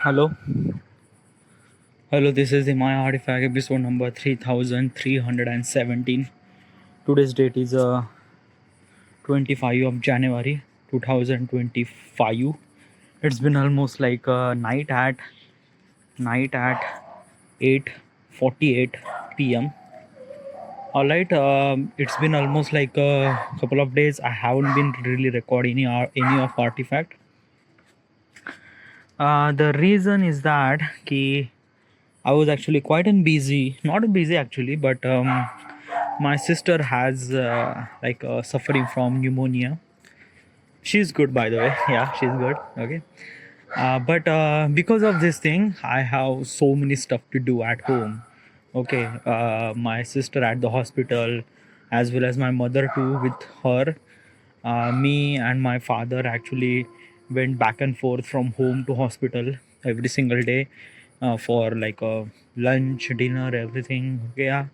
Hello, hello. This is the My Artifact episode number 3317. Today's date is 25 of January 2025. It's been almost like night at 8:48 p.m. All right. It's been almost like a couple of days. I haven't been really recording any of Artifact. The reason is that I was actually quite busy, not busy actually, but my sister has suffering from pneumonia. She's good, by the way. Yeah, she's good. Okay. But because of this thing, I have so many stuff to do at home. Okay. My sister at the hospital, as well as my mother too, with her. Me and my father actually went back and forth from home to hospital every single day for like lunch, dinner, everything. Okay, yeah.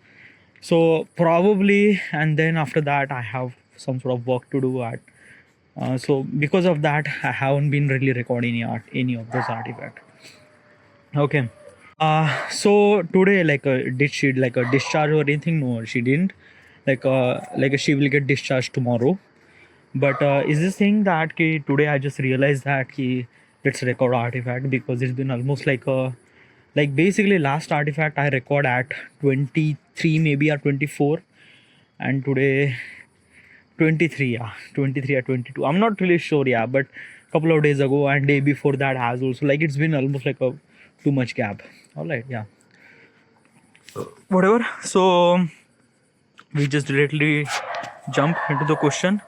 So probably, and then after that, I have some sort of work to do at. So because of that, I haven't been really recording any of those artifacts. Okay. So today, did she like a discharge or anything? No, she didn't. She will get discharged tomorrow. But is this thing that today I just realized that let's record artifact because it's been almost like basically last artifact I record at 23 maybe or 24, and today 23, yeah, 23 or 22. I'm not really sure, yeah, but couple of days ago and day before that has also, like, it's been almost like a too much gap. All right, yeah, whatever. So we just directly jump into the question.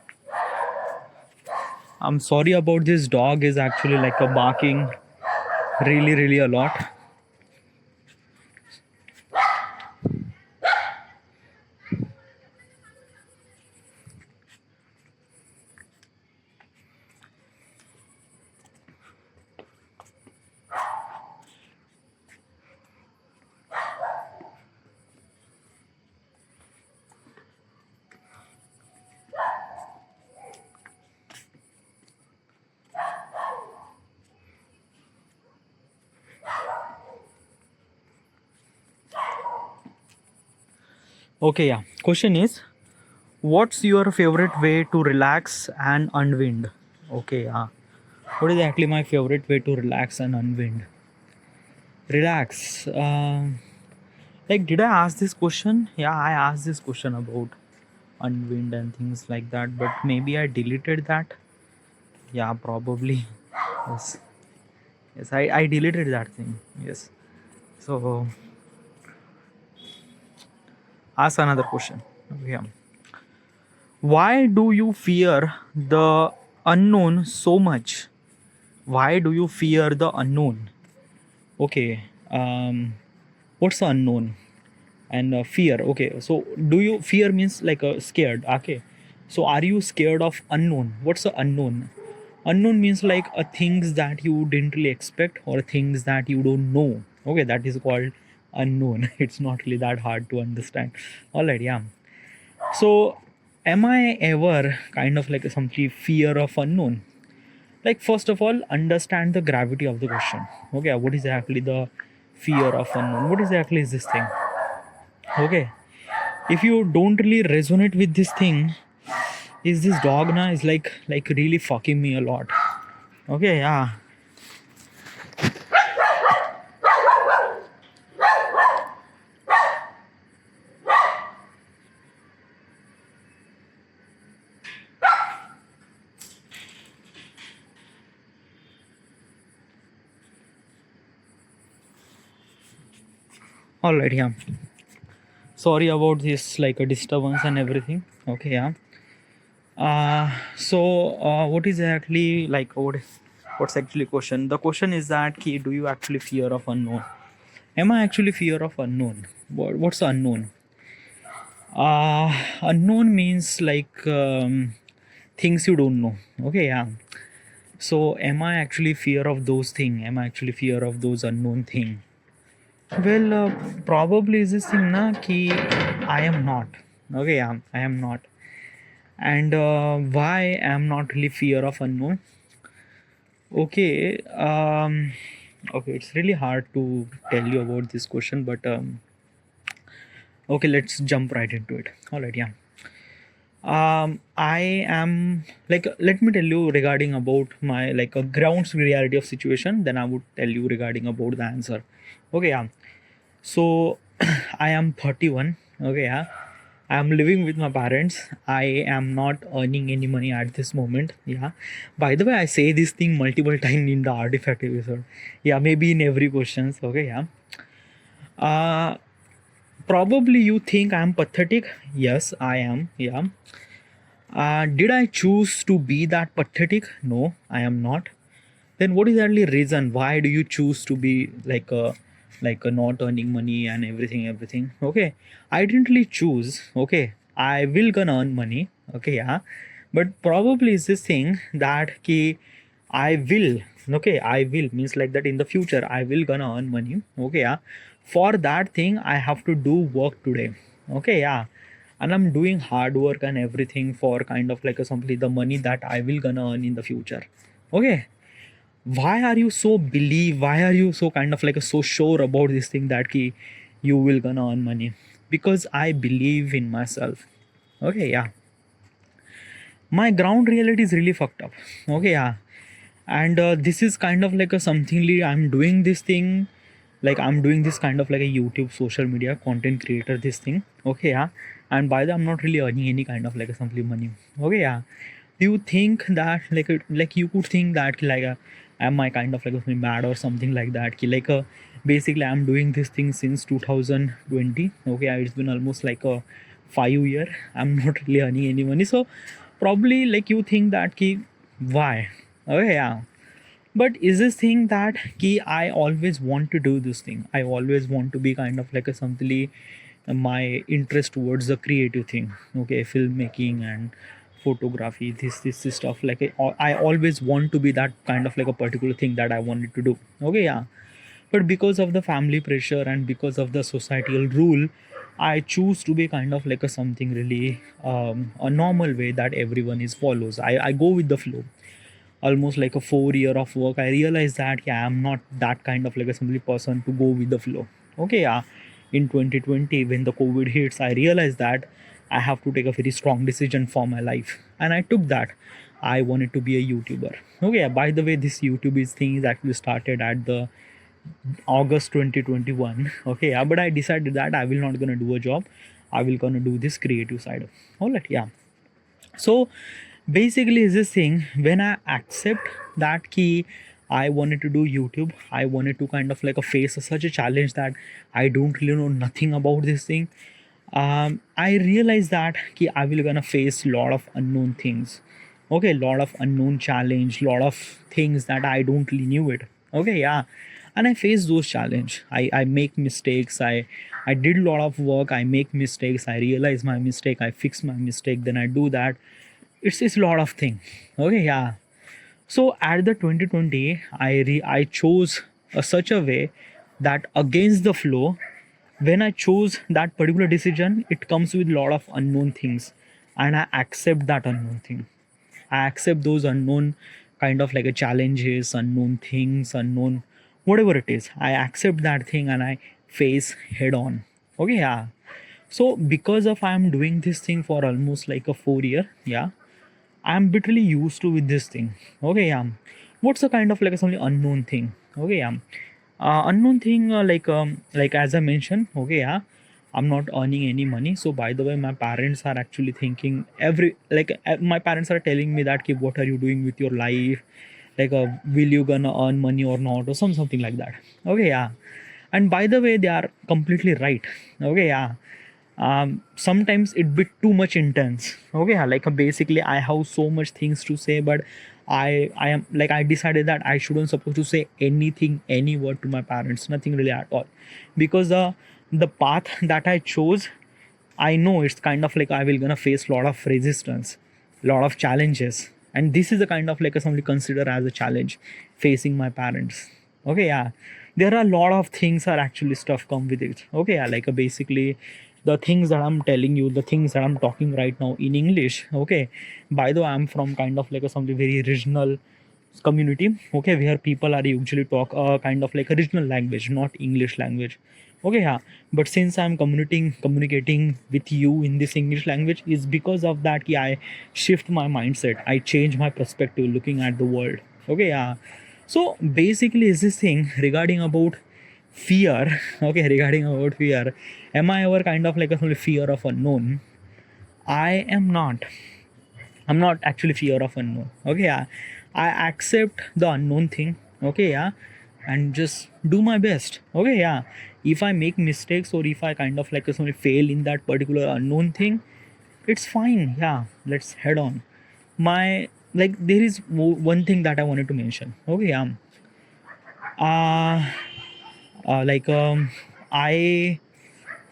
I'm sorry about this dog is actually like a barking really a lot. Okay, yeah. Question is, what's your favorite way to relax and unwind? Okay, yeah. What is actually my favorite way to relax and unwind? Relax. Like, did I ask this question? Yeah, I asked this question about unwind and things like that, but maybe I deleted that. Yeah, probably. Yes. Yes, I deleted that thing. Yes. So, ask another question. Yeah. Why do you fear the unknown so much? Why do you fear the unknown? Okay. What's the unknown? And fear. Okay. So, do you fear means like scared? Okay. So, are you scared of unknown? What's the unknown? Unknown means like things that you didn't really expect or things that you don't know. Okay, that is called unknown. It's not really that hard to understand. All right, yeah. So, am I ever kind of like something fear of unknown? Like, first of all, understand the gravity of the question. Okay, what is actually the fear of unknown? What exactly is this thing? Okay, if you don't really resonate with this thing, is this dog na is like really fucking me a lot. Okay, yeah. All right, yeah. Sorry about this, like a disturbance and everything. Okay, yeah. What is actually like what's actually question? The question is that do you actually fear of unknown? Am I actually fear of unknown? What's the unknown? Unknown means like things you don't know. Okay, yeah. So am I actually fear of those things? Am I actually fear of those unknown thing? Well, probably is this thing na ki I am not. Okay, yeah, I am not. And why I am not really fear of unknown? Okay, Okay, it's really hard to tell you about this question, but okay, let's jump right into it. All right, yeah. I am like, let me tell you regarding about my like a grounds reality of situation. Then I would tell you regarding about the answer. Okay, yeah. So I am 31. Okay, yeah. I am living with my parents. I am not earning any money at this moment. Yeah. By the way, I say this thing multiple times in the artifact episode. Yeah, maybe in every questions. Okay, yeah. Uh Probably you think I am pathetic. Yes, I am. Yeah. Did I choose to be that pathetic? No, I am not. Then what is the only reason? Why do you choose to be like a not earning money and everything? Okay, I didn't really choose. Okay, I will gonna earn money. Okay, yeah, but probably is this thing that ki I will. Okay, I will means like that in the future I will gonna earn money. Okay, yeah. For that thing I have to do work today. Okay, yeah, and I'm doing hard work and everything for kind of like a simply the money that I will gonna earn in the future. Okay, why are you so believe, why are you so kind of like a so sure about this thing that ki you will gonna earn money? Because I believe in myself. Okay, yeah. My ground reality is really fucked up. Okay, yeah. And this is kind of like a somethingly I'm doing this thing, like I'm doing this kind of like a YouTube social media content creator this thing. Okay, yeah. And by that I'm not really earning any kind of like a simply money. Okay, yeah. Do you think that like you could think that like am I kind of like something bad or something like that like basically I'm doing this thing since 2020. Okay, it's been almost like a 5 year. I'm not really earning any money, so probably like you think that ki why. Okay, yeah. But is this thing that ki I always want to do this thing, I always want to be kind of like a something my interest towards the creative thing. Okay, filmmaking and photography, this stuff like I always want to be that kind of like a particular thing that I wanted to do. Okay, yeah. But because of the family pressure and because of the societal rule, I choose to be kind of like a something really a normal way that everyone is follows. I go with the flow. Almost like a 4 year of work, I realized that yeah, I'm not that kind of like a simply person to go with the flow. Okay, yeah. In 2020 when the COVID hits, I realized that I have to take a very strong decision for my life, and I took that. I wanted to be a YouTuber. Okay, yeah. By the way, this YouTube is thing is actually started at the August 2021. Okay, yeah. But I decided that I will not gonna do a job, I will gonna do this creative side. All right, yeah. So basically is this thing when I accept that key, I wanted to do YouTube, I wanted to kind of like a face such a challenge that I don't really know nothing about this thing. I realized that ki I will gonna face lot of unknown things. Okay, lot of unknown challenge, lot of things that I don't really knew it. Okay, yeah. And I face those challenge. I make mistakes. I did a lot of work. I make mistakes. I realize my mistake. I fix my mistake. Then I do that. It's a lot of thing. Okay, yeah. So at the 2020, I chose such a way that against the flow, when I chose that particular decision, it comes with a lot of unknown things, and I accept that unknown thing. I accept those unknown kind of like a challenges, unknown things, unknown whatever it is. I accept that thing and I face head on. Okay, yeah. So because of I'm doing this thing for almost like a 4 year, yeah, I'm literally used to with this thing. Okay, yeah. What's the kind of like something unknown thing? Okay, yeah. Unknown thing like as I mentioned. Okay, yeah. I'm not earning any money. So by the way, my parents are actually thinking my parents are telling me that, "Ki, what are you doing with your life? Like, will you gonna earn money or not, or something like that." Okay, yeah. And by the way, they are completely right. Okay, yeah. Sometimes it bit too much intense. Okay, yeah, like basically I have so much things to say, but I am like I decided that I shouldn't supposed to say anything, any word to my parents, nothing really at all, because the path that I chose, I know it's kind of like I will gonna face a lot of resistance, lot of challenges, and this is a kind of like a something consider as a challenge facing my parents. Okay, yeah. There are a lot of things are actually stuff come with it. Okay, yeah, like basically the things that I'm telling you, the things that I'm talking right now in English. Okay, by the way, I'm from kind of like a something very regional community, okay, where people are usually talk kind of like a regional language, not English language. Okay, yeah. But since I'm communicating with you in this English language, is because of that I shift my mindset, I change my perspective looking at the world. Okay, yeah. So basically is this thing regarding about fear. Okay, regarding about fear, am I ever kind of like a fear of unknown? I am not. I'm not actually fear of unknown. Okay, yeah. I accept the unknown thing. Okay, yeah. And just do my best. Okay, yeah. If I make mistakes or if I kind of like suddenly fail in that particular unknown thing, it's fine. Yeah, let's head on. My like there is one thing that I wanted to mention. Okay, yeah. Uh, like I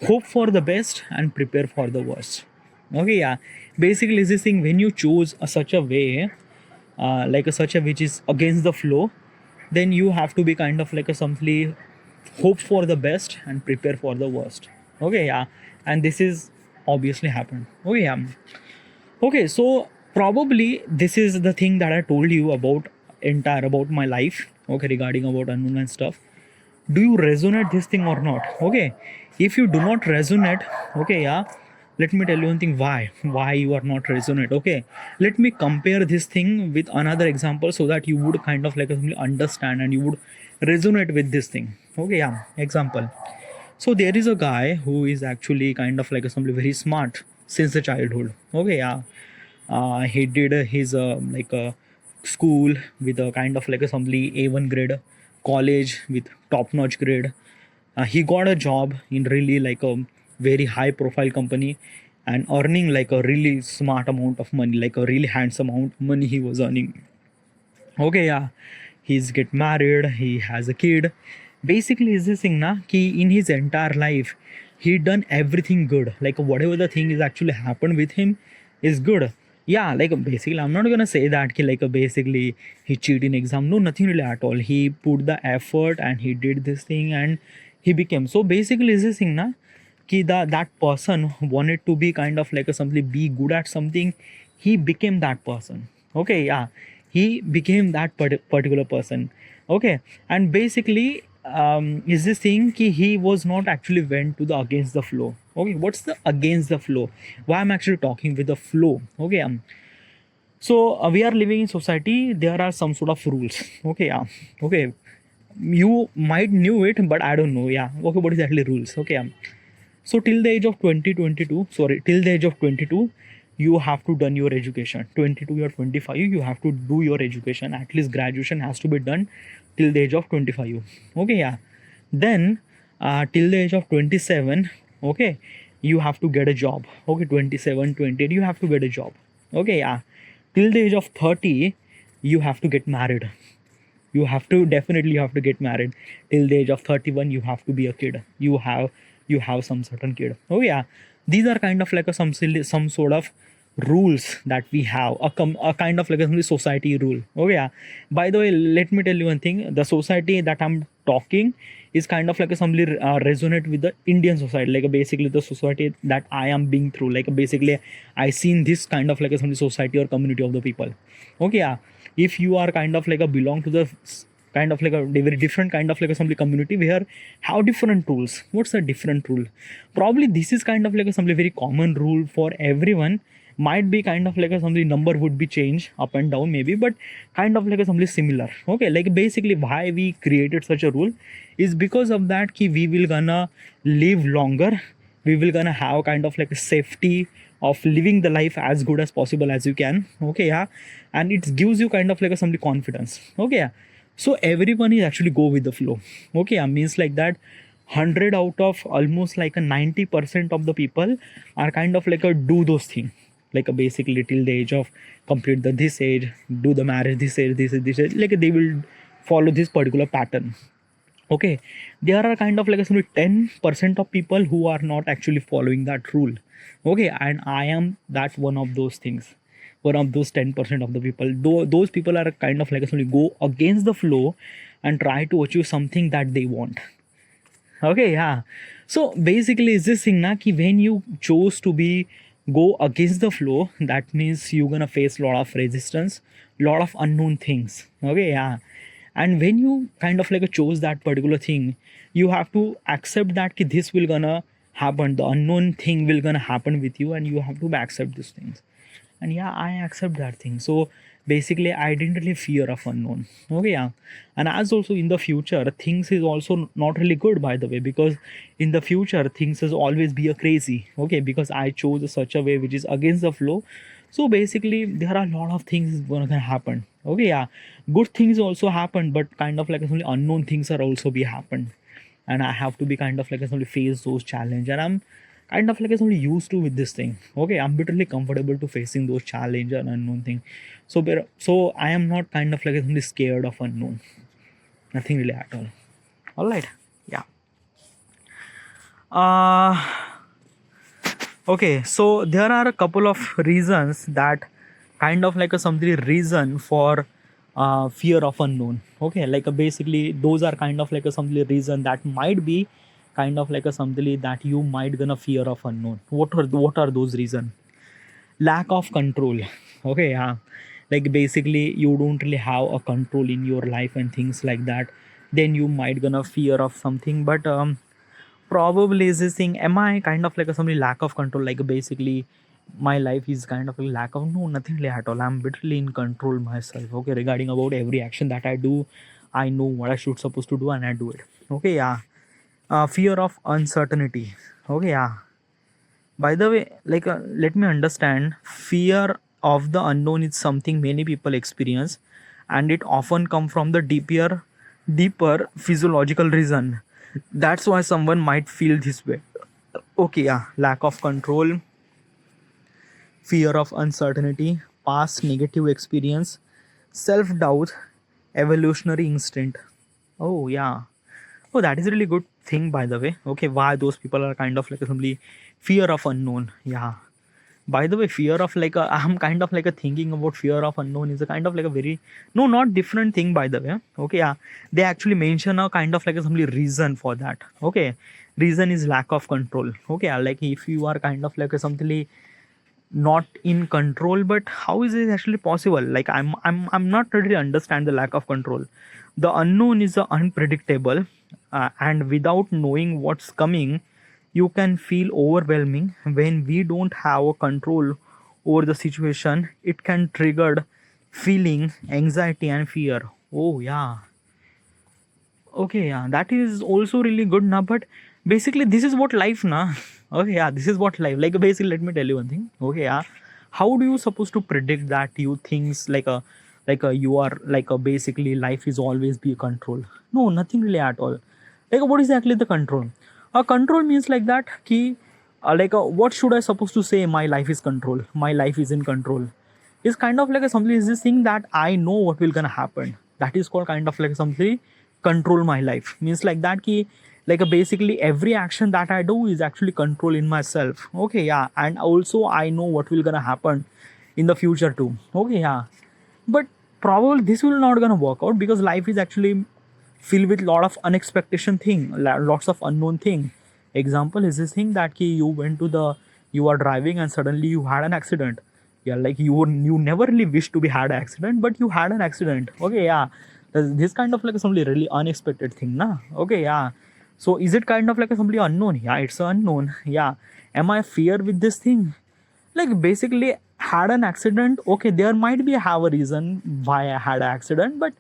hope for the best and prepare for the worst. Okay, yeah. Basically, is this thing when you choose a such a way, like a such a which is against the flow, then you have to be kind of like a simply hope for the best and prepare for the worst. Okay, yeah. And this is obviously happened. Okay, yeah. Okay, so probably this is the thing that I told you about entire about my life. Okay, regarding about unknown and stuff. Do you resonate this thing or not? Okay, if you do not resonate, okay, yeah, let me tell you one thing, why you are not resonate. Okay, let me compare this thing with another example so that you would kind of like simply understand and you would resonate with this thing. Okay, yeah, example. So there is a guy who is actually kind of like somebody very smart since the childhood. Okay, yeah. He did his like school with a kind of like a somebody A1 grade, college with top notch grade. He got a job in really like a very high profile company and earning like a really smart amount of money, like a really handsome amount of money he was earning. Okay, yeah. He's get married, he has a kid. Basically is this thing na ki in his entire life he done everything good, like whatever the thing is actually happened with him is good. Yeah, like basically I'm not gonna say that ki like basically he cheated in exam, no, nothing really at all. He put the effort and he did this thing and he became. So basically is this thing na कि that person wanted to be kind of like a something, be good at something, he became that person. Okay, yeah, he became that particular person. Okay, and basically is this thing कि he was not actually went to the against the flow. Okay, what's the against the flow? Why I'm actually talking with the flow? Okay, so we are living in society, there are some sort of rules. Okay, yeah. Okay, you might knew it but I don't know. Yeah, okay, what is actually rules? Okay, so till the age of 2022, sorry, till the age of 22, you have to done your education. 22 or 25, you have to do your education. At least graduation has to be done till the age of 25. Okay, yeah. Then till the age of 27, okay, you have to get a job. Okay, 27, 28, you have to get a job. Okay, yeah. Till the age of 30, you have to get married. You have to definitely have to get married. Till the age of 31, you have to be a kid. You have some certain kid. Oh yeah, these are kind of like some sort of rules that we have, a kind of like a society rule. Oh yeah. By the way, let me tell you one thing. The society that I'm talking is kind of like a somebody resonate with the Indian society, like basically the society that I am being through. Like basically, I seen this kind of like a somebody society or community of the people. Okay, yeah. If you are kind of like a belong to the kind of like a very different kind of like a somebody community where have different rules. What's a different rule? Probably this is kind of like a somebody very common rule for everyone. Might be kind of like a somebody number would be changed up and down maybe, but kind of like a somebody similar. Okay, like basically why we created such a rule is because of that ki we will gonna live longer, we will gonna have kind of like a safety of living the life as good as possible as you can. Okay, yeah. And it gives you kind of like a somebody confidence. Okay, yeah. So everyone is actually go with the flow. Okay, yeah, means like that 100 out of almost like a 90% of the people are kind of like a do those things, like a basically till the age of complete the this age, do the marriage this age, this age, like they will follow this particular pattern. Okay, there are kind of like a 10% of people who are not actually following that rule. Okay, and I am that one of those things, one of those 10% of the people. Though those people are kind of like a go against the flow and try to achieve something that they want. Okay, yeah. So basically is this thing na ki when you chose to be go against the flow, that means you're gonna face a lot of resistance, lot of unknown things. Okay, yeah. And when you kind of like chose that particular thing, you have to accept that ki this will gonna happen, the unknown thing will gonna happen with you, and you have to accept these things. And yeah, I accept that thing. So basically I didn't really fear of unknown. Okay, yeah. And as also in the future things is also not really good, by the way, because in the future things is always be a crazy. Okay, because I chose such a way which is against the flow. So basically there are a lot of things gonna happen. Okay, yeah. Good things also happen, but kind of like only unknown things are also be happened, and I have to be kind of like only face those challenge, and I'm kind of like only used to with this thing. Okay, I'm literally comfortable to facing those challenge and unknown thing. So I am not kind of like only scared of unknown, nothing really at all right. Yeah. uh okay, so there are a couple of reasons that kind of like a something reason for fear of unknown. Okay, like basically those are kind of like a something reason that might be kind of like a something that you might gonna fear of unknown. What are those reason? Lack of control. Okay, yeah. Like basically you don't really have a control in your life and things like that, then you might gonna fear of something. But probably is this thing, am I kind of like a somebody lack of control, like basically my life is kind of a lack of, no, nothing really at all. I'm literally in control myself. Okay, regarding about every action that I do, I know what I should supposed to do and I do it. Okay, yeah. Fear of uncertainty. Okay, yeah. By the way, like let me understand, fear of the unknown is something many people experience, and it often come from the deeper physiological reason. That's why someone might feel this way. Okay, yeah. Lack of control, fear of uncertainty, past negative experience, self doubt, evolutionary instinct. Oh yeah. Oh, that is a really good thing, by the way. Okay, why those people are kind of like simply fear of unknown. Yeah. By the way, fear of like I'm kind of like a thinking about fear of unknown is a kind of like a very, no, not different thing, by the way. Okay, yeah. They actually mention a kind of like a simply reason for that. Okay, reason is lack of control. Okay, yeah. Like if you are kind of like a something not in control, but how is it actually possible? Like I'm not really understand the lack of control. The unknown is unpredictable, and without knowing what's coming, you can feel overwhelming. When we don't have a control over the situation, it can trigger feeling anxiety and fear. Oh yeah. Okay, yeah, that is also really good now. But basically, this is what life na. Okay, yeah, this is what life. Like basically, let me tell you one thing. Okay, yeah, how do you supposed to predict that you things like a you are like a basically life is always be a control? No, nothing really at all. Like what is actually the control? A control means like that key. What should I supposed to say? My life is control. My life is in control. Is kind of like a something is this thing that I know what will gonna happen. That is called kind of like something control my life. Means like that key, like basically every action that I do is actually control in myself. Okay, yeah. And also I know what will gonna happen in the future too. Okay, yeah. But probably this will not gonna work out because life is actually filled with lot of unexpected thing, lots of unknown thing. Example is this thing that you went to the, you are driving and suddenly you had an accident. Yeah, like you never really wish to be had an accident, but you had an accident. Okay, yeah. This kind of like somebody really unexpected thing, na. Okay, yeah. So is it kind of like a somebody unknown? Yeah, it's unknown. Yeah. Am I fear with this thing? Like basically had an accident. Okay, there might be have a reason why I had an accident, but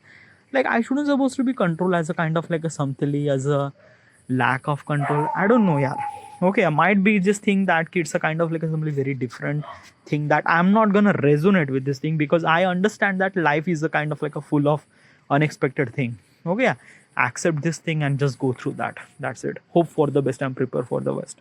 like I shouldn't supposed to be control as a kind of like a something as a lack of control. I don't know, yeah. Okay, I might be just think that kids are kind of like a something very different thing that I'm not gonna resonate with this thing because I understand that life is a kind of like a full of unexpected thing. Okay, yeah. Accept this thing and just go through that. That's it. Hope for the best and prepare for the worst.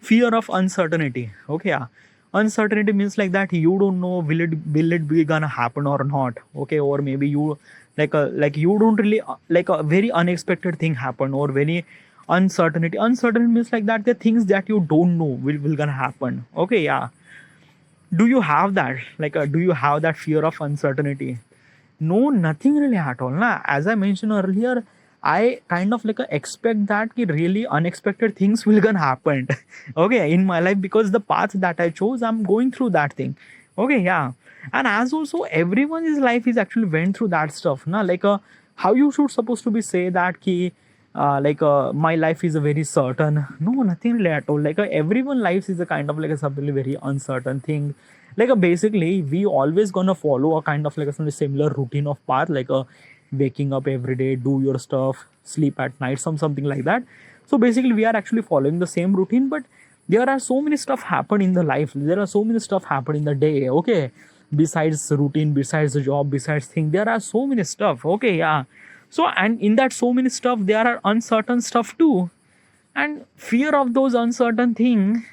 Fear of uncertainty. Okay, yeah. Uncertainty means like that you don't know will it be gonna happen or not. Okay, or maybe you like you don't really like a very unexpected thing happen or very uncertainty. Uncertainty means like that the things that you don't know will gonna happen. Okay, yeah. Do you have that? Like do you have that fear of uncertainty? No, nothing really at all. Na? As I mentioned earlier, I kind of like expect that ki really unexpected things will gonna happen. Okay, in my life because the path that I chose, I'm going through that thing. Okay, yeah. And as also everyone's life is actually went through that stuff na, like how you should supposed to be say that ki my life is a very certain, no, nothing like at all. Like everyone life is a kind of like a something very uncertain thing. Like basically we always gonna follow a kind of like a similar routine of path, like waking up every day, do your stuff, sleep at night, something like that. So basically we are actually following the same routine, but there are so many stuff happen in the life, there are so many stuff happen in the day, okay, besides routine, besides the job, besides thing, there are so many stuff, okay, yeah. So and in that so many stuff there are uncertain stuff too, and fear of those uncertain thing,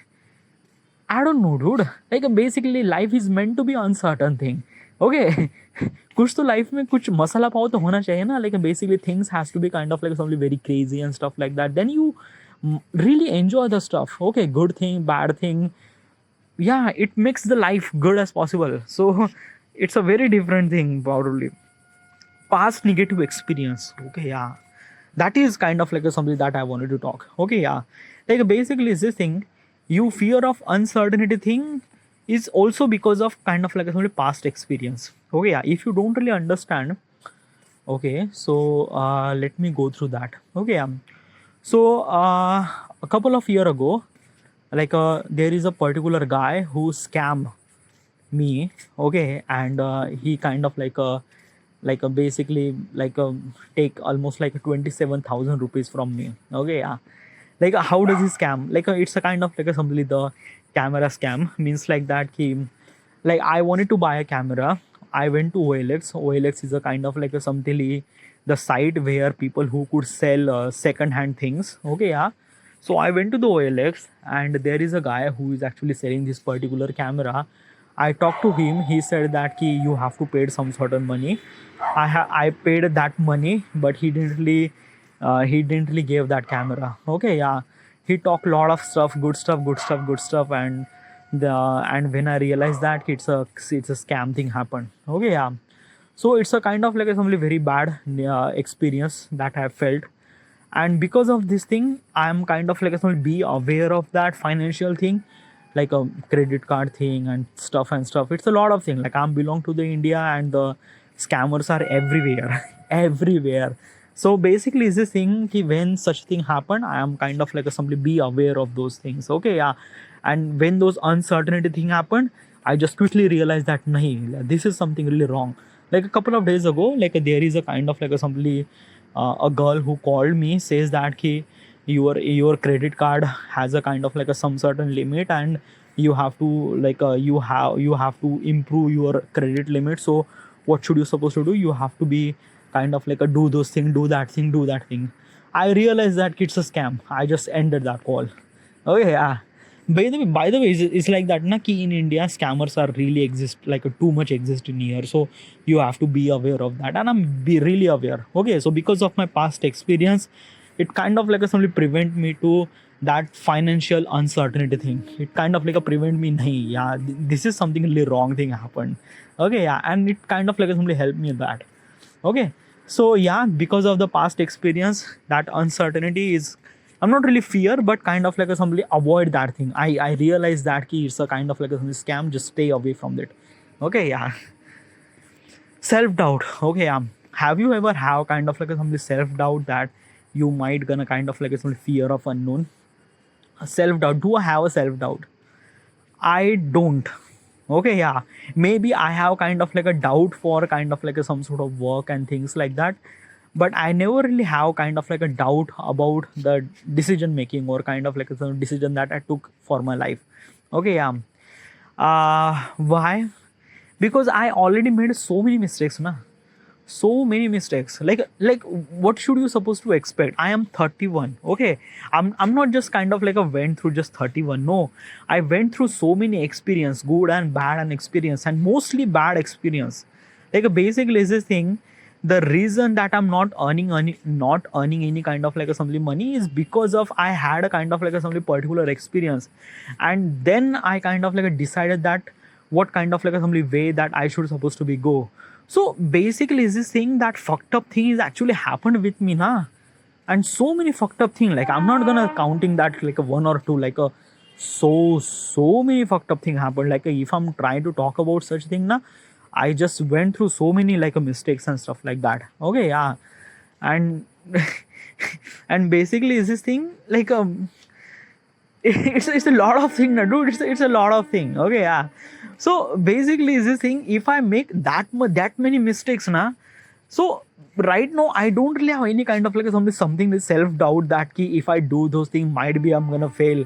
I don't know, dude. Like basically life is meant to be uncertain thing, okay. कुछ तो life में कुछ मसाला पाव तो होना चाहिए ना, like basically things has to be kind of like something very crazy and stuff like that, then you really enjoy the stuff, okay, good thing, bad thing, yeah, it makes the life good as possible. So it's a very different thing probably. Past negative experience, okay, yeah, that is kind of like something that I wanted to talk, okay, yeah. Like basically is this thing, you fear of uncertainty thing is also because of kind of like a past experience, okay, yeah. If you don't really understand, okay, so let me go through that, okay, so a couple of year ago, like there is a particular guy who scam me, okay, and he kind of like a basically like a take almost like 27,000 rupees from me, okay, yeah. Like how does he scam, like it's a kind of like a something, the camera scam means like that he, like I wanted to buy a camera, I went to OLX is a kind of like a something, the site where people who could sell second hand things, okay, yeah. So I went to the OLX and there is a guy who is actually selling this particular camera. I talked to him. He said that you have to pay some certain money. I paid that money, but he didn't really give that camera. Okay, yeah. He talked a lot of stuff, good stuff, good stuff, good stuff, and when I realized that it's a scam thing happened. Okay, yeah. So it's a kind of like a something very bad experience that I have felt, and because of this thing I am kind of like be aware of that financial thing, like a credit card thing and stuff. It's a lot of things, like I'm belong to the India and the scammers are everywhere everywhere. So basically is this thing ki when such thing happen, I am kind of like simply be aware of those things, okay, yeah. And when those uncertainty thing happen, I just quickly realized that nahi, this is something really wrong. Like a couple of days ago, like there is a kind of like simply a girl who called me, says that ki your credit card has a kind of like a some certain limit and you have to like you have to improve your credit limit. So what should you supposed to do, you have to be kind of like a do those thing, do that thing, do that thing. I realized that it's a scam. I just ended that call, okay, yeah. By the way, it's like that na ki in India scammers are really exist, like too much exist in here. So you have to be aware of that, and I'm be really aware. Okay, so because of my past experience, it kind of like a simply prevent me to that financial uncertainty thing. It kind of like a prevent me. Nahi, yeah, this is something really wrong thing happened. Okay, yeah, and it kind of like a simply helped me in that. Okay, so yeah, because of the past experience, that uncertainty is, I'm not really fear, but kind of like a somebody avoid that thing. I realize that ki it's a kind of like a scam. Just stay away from it. Okay, yeah. Self doubt. Okay, have you ever have kind of like a somebody self doubt that you might gonna kind of like a some fear of unknown? Self doubt. Do I have a self doubt? I don't. Okay, yeah. Maybe I have kind of like a doubt for kind of like a some sort of work and things like that, but I never really have kind of like a doubt about the decision making or kind of like a some decision that I took for my life. Okay, yeah. Why? Because I already made so many mistakes, na. So many mistakes. Like what should you supposed to expect? I am 31. Okay, I'm not just kind of like a went through just 31. No, I went through so many experience, good and bad and experience, and mostly bad experience. Like basically is this thing, the reason that I'm not earning any kind of like a something money is because of I had a kind of like a something particular experience, and then I kind of like decided that what kind of like a something way that I should supposed to be go. So basically is this thing, that fucked up thing is actually happened with me na, and so many fucked up thing, like I'm not gonna counting that like a one or two, like a So many fucked up thing happened. Like if I'm trying to talk about such thing na, I just went through so many like mistakes and stuff like that. Okay, yeah. And and basically is this thing like it's a lot of thing na, dude. It's a lot of thing. Okay, yeah. So basically is this thing, if I make that many mistakes na, so right now I don't really have any kind of like something with self doubt that ki if I do those things might be I'm gonna fail.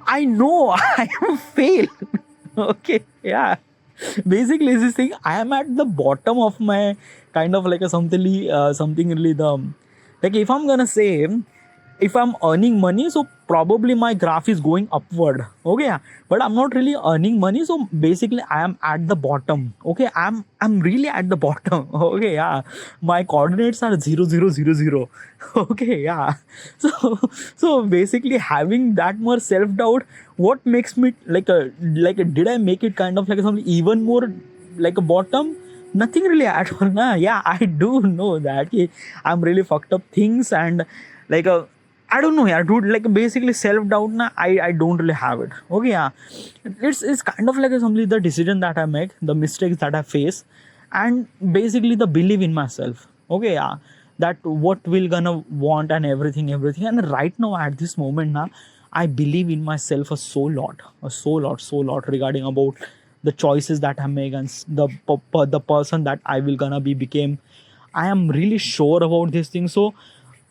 I know I am fail. Okay, yeah. Basically is this thing, I am at the bottom of my kind of like a something really the, like if I'm gonna say, if I'm earning money, so probably my graph is going upward. Okay, yeah. But I'm not really earning money, so basically I am at the bottom. Okay, I'm really at the bottom. Okay, yeah. My coordinates are 0 0 0 0. Okay, yeah. So so basically having that more self doubt, what makes me like did I make it kind of like something even more like a bottom? Nothing really at all. Nah. Yeah, I do know that I'm really fucked up things and like a, I don't know, yeah, dude. Like basically self doubt, na, I don't really have it. Okay, yeah, it's kind of like something the decision that I make, the mistakes that I face, and basically the belief in myself. Okay, yeah, that what will gonna want and everything. And right now at this moment, na, I believe in myself so lot regarding about the choices that I make and the person that I will gonna be became. I am really sure about this thing. So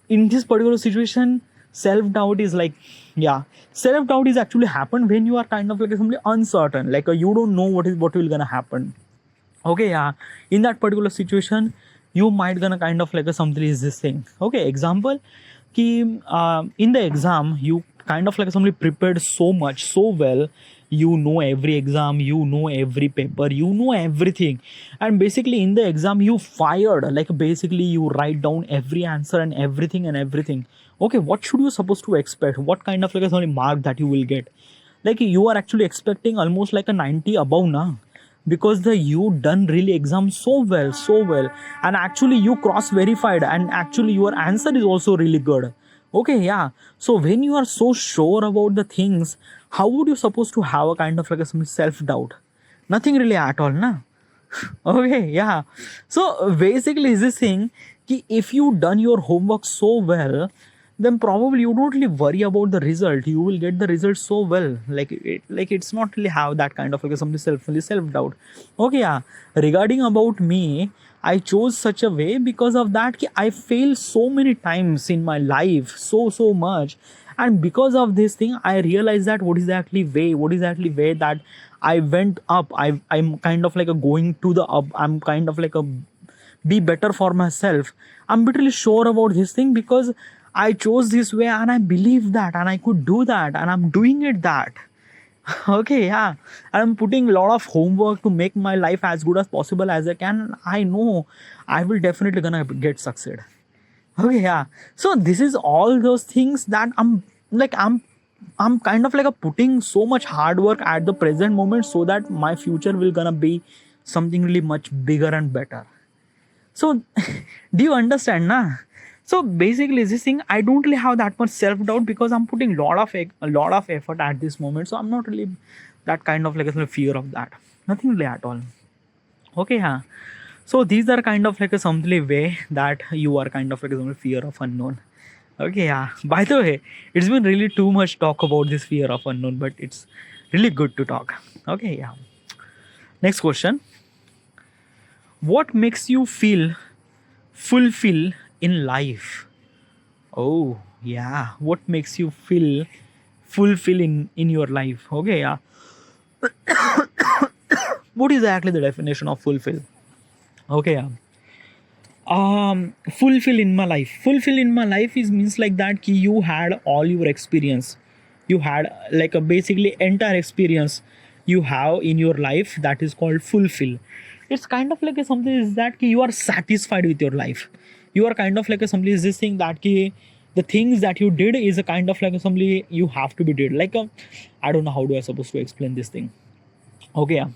in this particular situation, self doubt is like, yeah, self doubt is actually happen when you are kind of like something uncertain, like you don't know what will gonna happen. Okay, yeah, in that particular situation you might gonna kind of like something is this thing. Okay, example ki in the exam you kind of like somebody prepared so much so well, you know every exam, you know every paper, you know everything, and basically in the exam you fired, like basically you write down every answer and everything. Okay, what should you supposed to expect, what kind of like a sorry mark that you will get? Like you are actually expecting almost like a 90 above now, because the you done really exam so well, and actually you cross verified and actually your answer is also really good. Okay, yeah. So when you are so sure about the things, how would you supposed to have a kind of like a some self doubt? Nothing really at all, na. Okay, yeah. So basically is this thing ki if you done your homework so well, then probably you don't really worry about the result, you will get the result so well, like it's not really have that kind of like something self doubt. Okay, yeah. Regarding about me, I chose such a way because of that ki I failed so many times in my life, so much, and because of this thing I realized that what is actually way that I went up, I'm kind of like a going to the up, I'm kind of like a be better for myself. I'm literally sure about this thing because I chose this way and I believe that and I could do that and I'm doing it that. Okay, yeah. I'm putting a lot of homework to make my life as good as possible as I can. I know I will definitely gonna get succeed. Okay, yeah. So this is all those things that I'm kind of like a putting so much hard work at the present moment so that my future will gonna be something really much bigger and better. So do you understand, na? So basically this thing I don't really have that much self doubt because I'm putting a lot of effort at this moment. So I'm not really that kind of like a fear of that. Nothing really at all. Okay, yeah. So these are kind of like a something way that you are kind of like a fear of unknown. Okay, yeah. By the way, it's been really too much talk about this fear of unknown, but it's really good to talk. Okay, yeah. Next question. What makes you feel fulfilled in life? Oh, yeah. What makes you feel fulfilled in your life? Okay, yeah. What is exactly the definition of fulfill? Okay, yeah. Fulfill in my life. Fulfill in my life is means like that ki you had all your experience. You had like a basically entire experience you have in your life, that is called fulfill. It's kind of like a something is that ki you are satisfied with your life. You are kind of like a something is this thing that ki the things that you did is a kind of like a something you have to be did. Like a, I don't know how do I supposed to explain this thing. Okay, yeah.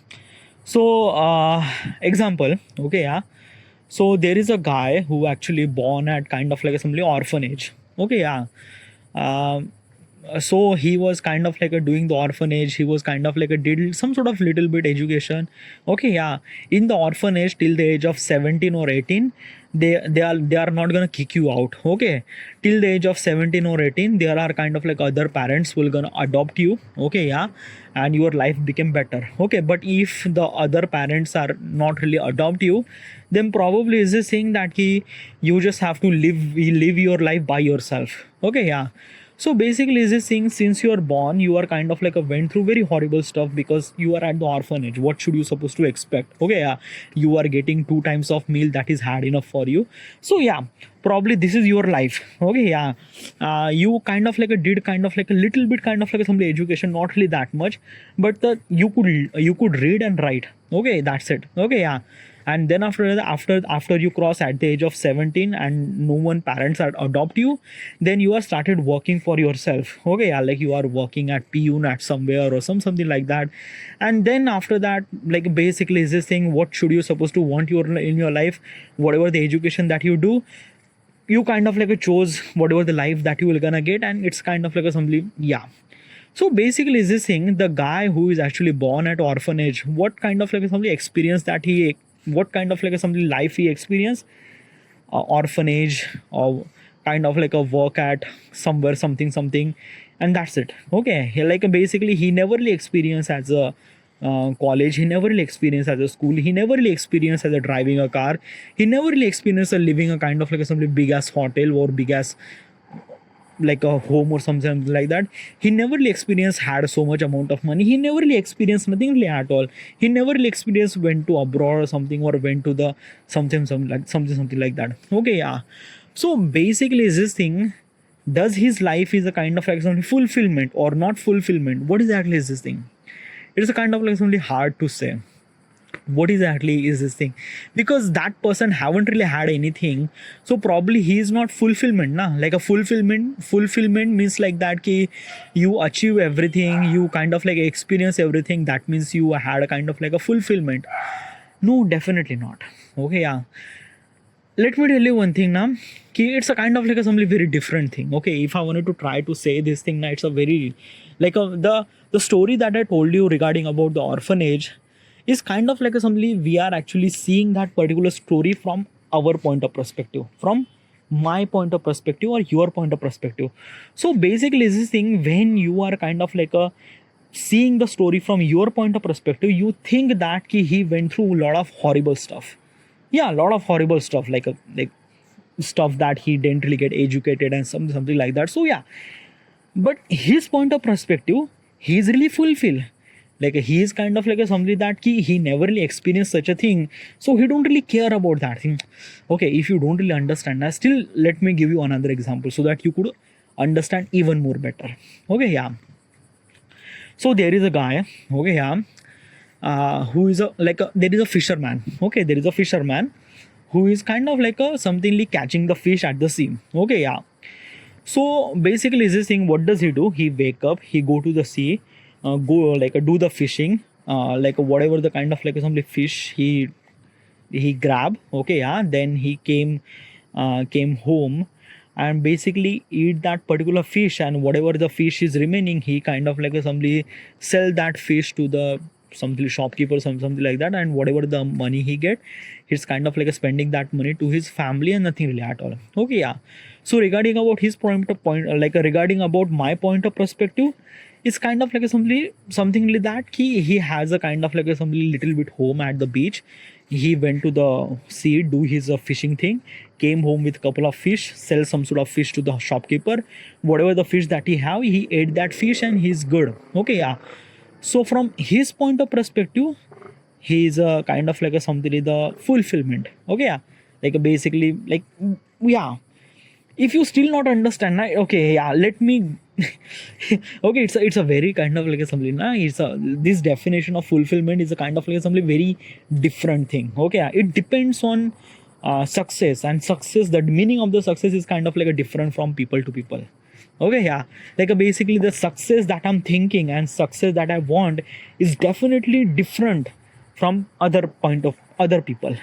So example, okay, yeah. So there is a guy who actually born at kind of like a simply orphanage. Okay, yeah. so he was kind of like a doing the orphanage. He was kind of like a did some sort of little bit education. Okay, yeah, in the orphanage till the age of 17 or 18, they are not gonna kick you out. Okay, till the age of 17 or 18, there are kind of like other parents will gonna adopt you. Okay, yeah, and your life became better. Okay, but if the other parents are not really adopt you, then probably is this thing that you just have to live your life by yourself. Okay, yeah. So basically is this thing, since you are born, you are kind of like a went through very horrible stuff because you are at the orphanage. What should you supposed to expect? Okay, yeah, you are getting 2 times of meal that is hard enough for you. So yeah, probably this is your life. Okay, yeah, you kind of like a did kind of like a little bit kind of like some education, not really that much, but you could read and write. Okay, that's it. Okay, yeah, and then after you cross at the age of 17 and no one parents are adopt you, then you are started working for yourself. Okay, yeah, like you are working at pune at somewhere or something like that. And then after that, like basically is this thing, what should you supposed to want your in your life, whatever the education that you do, you kind of like a chose whatever the life that you will gonna get, and it's kind of like a something, yeah. So basically is this thing, the guy who is actually born at orphanage, what kind of like something experience that he, what kind of like something life he experienced, orphanage, or kind of like a work at somewhere something, and that's it. Okay, like basically he never really experienced as a college, he never really experienced as a school, he never really experienced as a driving a car, he never really experienced a living a kind of like some big ass hotel or big ass like a home or something like that. He never really experienced had so much amount of money, he never really experienced nothing really at all. He never really experienced went to abroad or something, or went to the something like that. Okay, yeah. So basically is this thing, does his life is a kind of like something fulfillment or not fulfillment, what exactly is this thing? It is a kind of like something hard to say what exactly is this thing, because that person haven't really had anything. So probably he is not fulfillment na, like a fulfillment means like that ki you achieve everything, you kind of like experience everything, that means you had a kind of like a fulfillment. No, definitely not. Okay, yeah, let me tell you one thing now, ki it's a kind of like a something very different thing. Okay, if I wanted to try to say this thing now, it's a very like the story that I told you regarding about the orphanage is kind of like a something we are actually seeing that particular story from our point of perspective, from my point of perspective or your point of perspective. So basically this thing, when you are kind of like a seeing the story from your point of perspective, you think that ki he went through a lot of horrible stuff. Yeah, a lot of horrible stuff, like stuff that he didn't really get educated and something like that. So yeah, but his point of perspective, he's really fulfilled. Like he is kind of like a somebody that he never really experienced such a thing, so he don't really care about that thing. Okay, if you don't really understand that, still let me give you another example so that you could understand even more better. Okay, yeah. So there is a guy. Okay, yeah, who is a like a, there is a fisherman. Okay, there is a fisherman who is kind of like a something like catching the fish at the sea. Okay, yeah. So basically is this thing, what does he do? He wake up, he go to the sea, go like do the fishing, like whatever the kind of like some fish he grab. Okay, yeah, then he came home and basically eat that particular fish, and whatever the fish is remaining, he kind of like somebody sell that fish to the something shopkeeper, something like that, and whatever the money he get, he's kind of like spending that money to his family and nothing really at all. Okay, yeah. So regarding about his point like regarding about my point of perspective, it's kind of like something like that he has a kind of like a something little bit home at the beach. He went to the sea, do his fishing thing, came home with a couple of fish, sell some sort of fish to the shopkeeper, whatever the fish that he have, he ate that fish and he's good. Okay, yeah. So from his point of perspective, he's a kind of like a something the fulfillment. Okay, yeah, like basically like, yeah. If you still not understand, okay, yeah, let me okay, it's a very kind of like a something it's a this definition of fulfillment is a kind of like something very different thing. Okay, yeah, it depends on success, and success, the meaning of the success is kind of like a different from people to people. Okay, yeah, like basically the success that I'm thinking and success that I want is definitely different from other point of other people.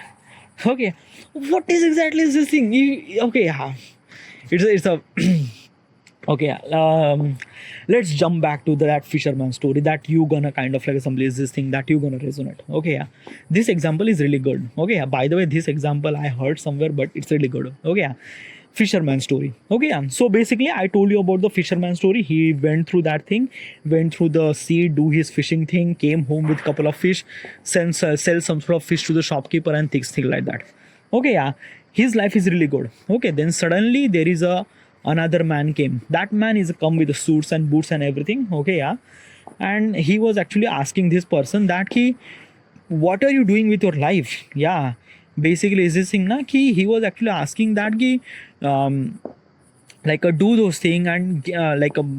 Okay, what is exactly this thing? Okay, yeah, it's a Okay, let's jump back to that fisherman story that you gonna kind of like somebody is this thing that you gonna resonate. Okay, yeah, this example is really good. Okay, yeah, by the way, this example I heard somewhere, but it's really good. Okay, yeah, fisherman story. Okay, yeah, so basically I told you about the fisherman story. He went through that thing, went through the sea, do his fishing thing, came home with couple of fish, sell some sort of fish to the shopkeeper and things like that. Okay, yeah, his life is really good. Okay, then suddenly there is a another man came. That man is come with the suits and boots and everything. Okay, yeah, and he was actually asking this person that what are you doing with your life? Yeah, basically is this thing na he was actually asking that um do those thing and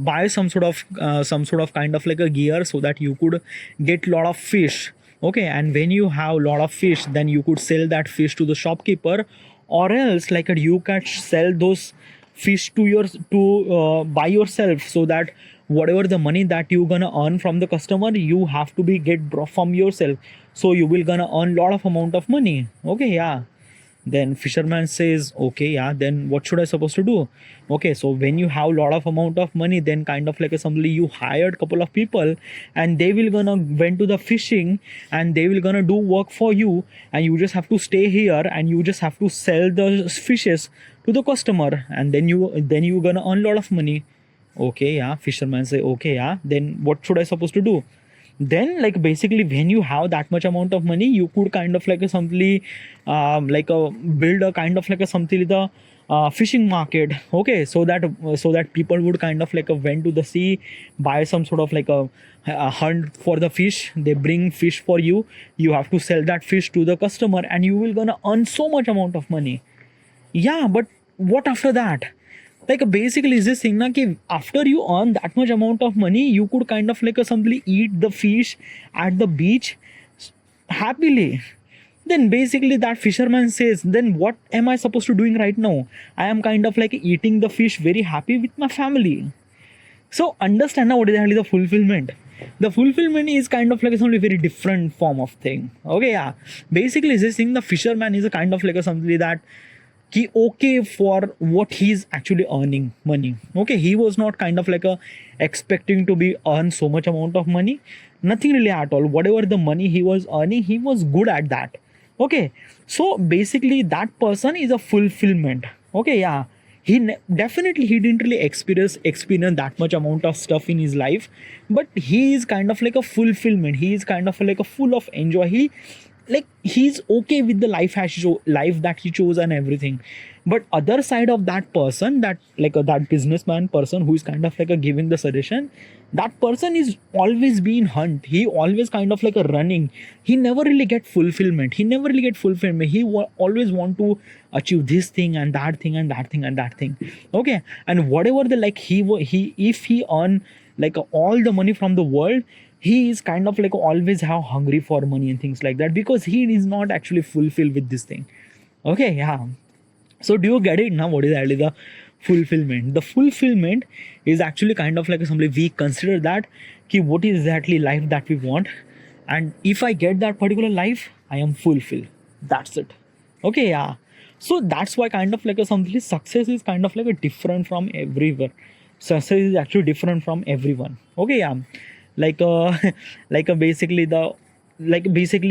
buy some sort of kind of like a gear so that you could get lot of fish. Okay, and when you have lot of fish, then you could sell that fish to the shopkeeper, or else you can sell those fish to your to by yourself, so that whatever the money that you gonna earn from the customer, you have to be get from yourself, so you will gonna earn lot of amount of money. Okay, yeah, then fisherman says, okay, yeah, then what should I supposed to do? Okay, so when you have lot of amount of money, then kind of like a somebody you hired couple of people, and they will gonna went to the fishing, and they will gonna do work for you, and you just have to stay here, and you just have to sell the fishes to the customer, and then you gonna earn lot of money. Okay, yeah, fisherman say, okay, yeah, then what should I supposed to do? Then basically when you have that much amount of money, you could kind of like a simply build a kind of like a something the fishing market. Okay, so that people would kind of went to the sea, buy some sort of a hunt for the fish, they bring fish for you, you have to sell that fish to the customer, and you will gonna earn so much amount of money. Yeah, but what after that? Basically is this thing na ki after you earn that much amount of money, you could kind of simply eat the fish at the beach happily. Then basically that fisherman says, then what am I supposed to doing right now? I am kind of eating the fish very happy with my family. So understand now what is actually the fulfillment. The fulfillment is kind of something very different form of thing. Okay, yeah. Basically, this thing, the fisherman is a kind of something that he okay for what he's actually earning money. Okay, he was not kind of expecting to be earn so much amount of money. Nothing really at all. Whatever the money he was earning, he was good at that. Okay, so basically that person is a fulfillment. Okay, yeah, definitely he didn't really experience that much amount of stuff in his life, but he is kind of like a fulfillment. He is kind of like a full of enjoy. He's okay with the life that he chose and everything. But other side of that person, that businessman person who is kind of giving the suggestion, that person is always being hunt, he always kind of a running, he never really get fulfillment, always want to achieve this thing and that thing and that thing and that thing. Okay, and whatever the he if he earn all the money from the world, he is kind of always have hungry for money and things like that, because he is not actually fulfilled with this thing. Okay, yeah, so do you get it now? What is actually the fulfillment? The fulfillment is actually kind of something we consider that what is exactly life that we want, and if I get that particular life, I am fulfilled. That's it. Okay, yeah. So that's why kind of something success is kind of a different from everywhere. Success is actually different from everyone. Okay, yeah. like uh, basically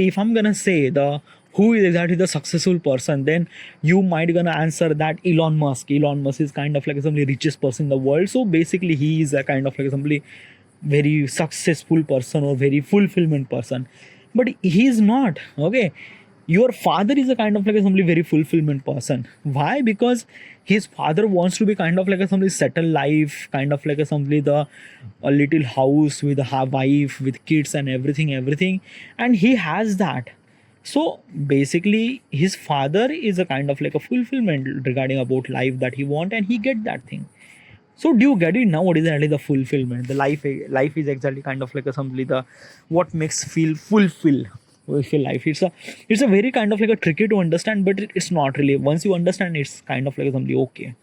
if I'm gonna say the who is exactly the successful person, then you might gonna answer that Elon Musk is kind of some richest person in the world. So basically he is a kind of some very successful person or very fulfillment person, but he is not. Okay, your father is a kind of somebody very fulfillment person. Why? Because his father wants to be kind of somebody settled life, kind of somebody the a little house with a wife with kids and everything, and he has that. So basically his father is a kind of a fulfillment regarding about life that he want, and he get that thing. So do you get it now? What is actually the fulfillment? The life is exactly kind of somebody the what makes feel fulfill life. It's a very kind of a tricky to understand, but it's not really. Once you understand, it's kind of somebody okay.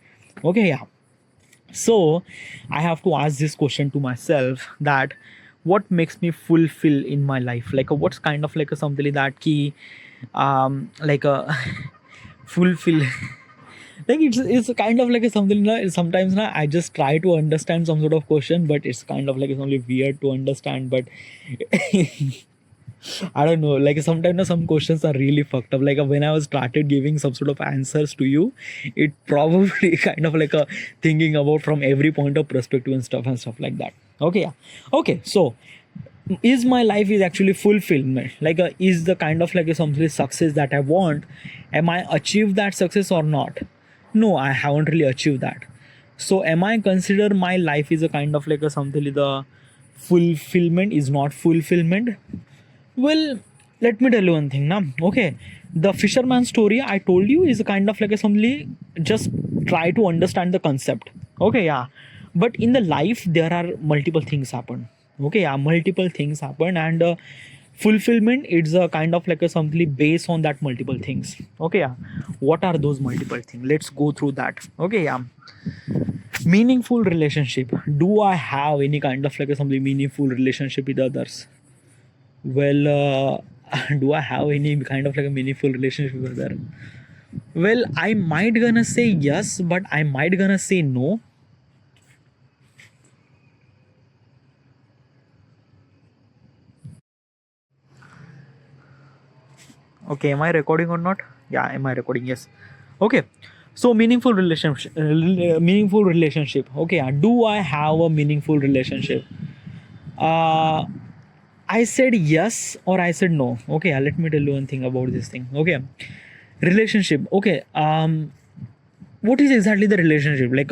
Okay, yeah. So I have to ask this question to myself that what makes me fulfill in my life? What's kind of something that key like a fulfill Like it's kind of like a something sometimes now I just try to understand some sort of question, but it's kind of like it's only weird to understand. But I don't know. Like sometimes some questions are really fucked up. Like when I was started giving some sort of answers to you, it probably kind of like a thinking about from every point of perspective and stuff like that. Okay, yeah. Okay, so is my life is actually fulfillment? Like is the kind of like a something success that I want? Am I achieved that success or not? No, I haven't really achieved that. So am I consider my life is a kind of like a something the fulfillment is not fulfillment? Well, let me tell you one thing now. Okay, the fisherman story I told you is a kind of like a something. Just try to understand the concept. Okay, yeah. But in the life, there are multiple things happen. Okay, yeah, multiple things happen, and fulfillment it's a kind of like a something based on that multiple things. Okay, yeah. What are those multiple things? Let's go through that. Okay, yeah. Meaningful relationship. Do I have any kind of like a something meaningful relationship with others? Well, do I have any kind of like a meaningful relationship with her? Well, I might gonna say yes, but I might gonna say no. Okay, am I recording or not? Yeah, am I recording? Yes. Okay. So meaningful relationship. Okay, do I have a meaningful relationship? Uh, I said yes or I said no. Okay, let me tell you one thing about this thing. Okay, relationship. Okay, what is exactly the relationship like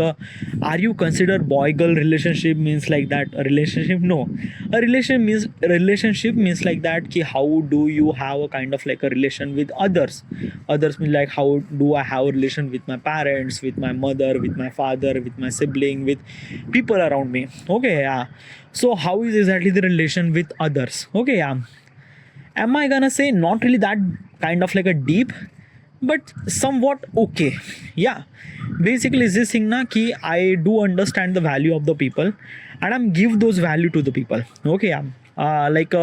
are you consider boy girl relationship means like that a relationship? No, a relationship means like that ki how do you have a kind of like a relation with others mean like how do I have a relation with my parents, with my mother, with my father, with my sibling, with people around me. Okay, yeah. So how is exactly the relation with others? Okay, yeah. Am I gonna say not really that kind of like a deep, but somewhat okay? Yeah. Basically, is this thing na ki I do understand the value of the people, and I'm give those value to the people. Okay, yeah. Like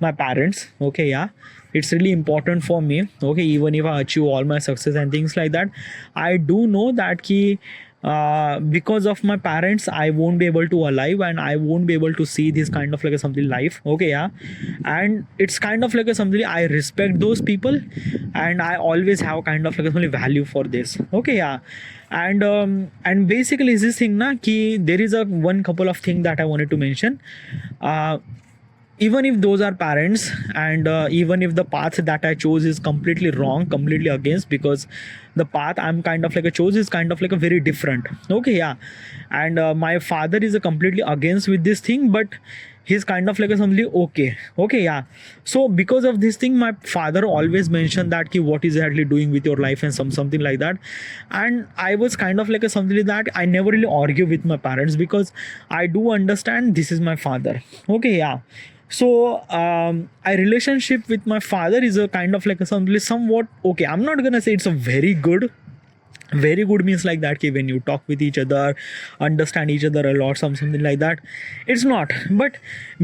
my parents. Okay, yeah. It's really important for me. Okay, even if I achieve all my success and things like that, I do know that ki because of my parents I won't be able to alive and I won't be able to see this kind of like a something life. Okay, yeah. And it's kind of like a something I respect those people, and I always have kind of like a something value for this. Okay, yeah. And basically is this thing na ki there is a one couple of thing that I wanted to mention. uh, Even if those are parents, and even if the path that I chose is completely wrong, completely against, because the path I'm kind of like a chose is kind of like a very different. Okay, yeah. And my father is a completely against with this thing, but he's kind of like a something okay. Okay, yeah. So because of this thing my father always mentioned that ki what is exactly doing with your life and something like that. And I was kind of like a something like that I never really argue with my parents because I do understand this is my father. Okay, yeah. So a relationship with my father is a kind of like a somewhat okay. I'm not gonna say it's a very good. Very good means like that ki when you talk with each other, understand each other a lot, something like that. It's not, but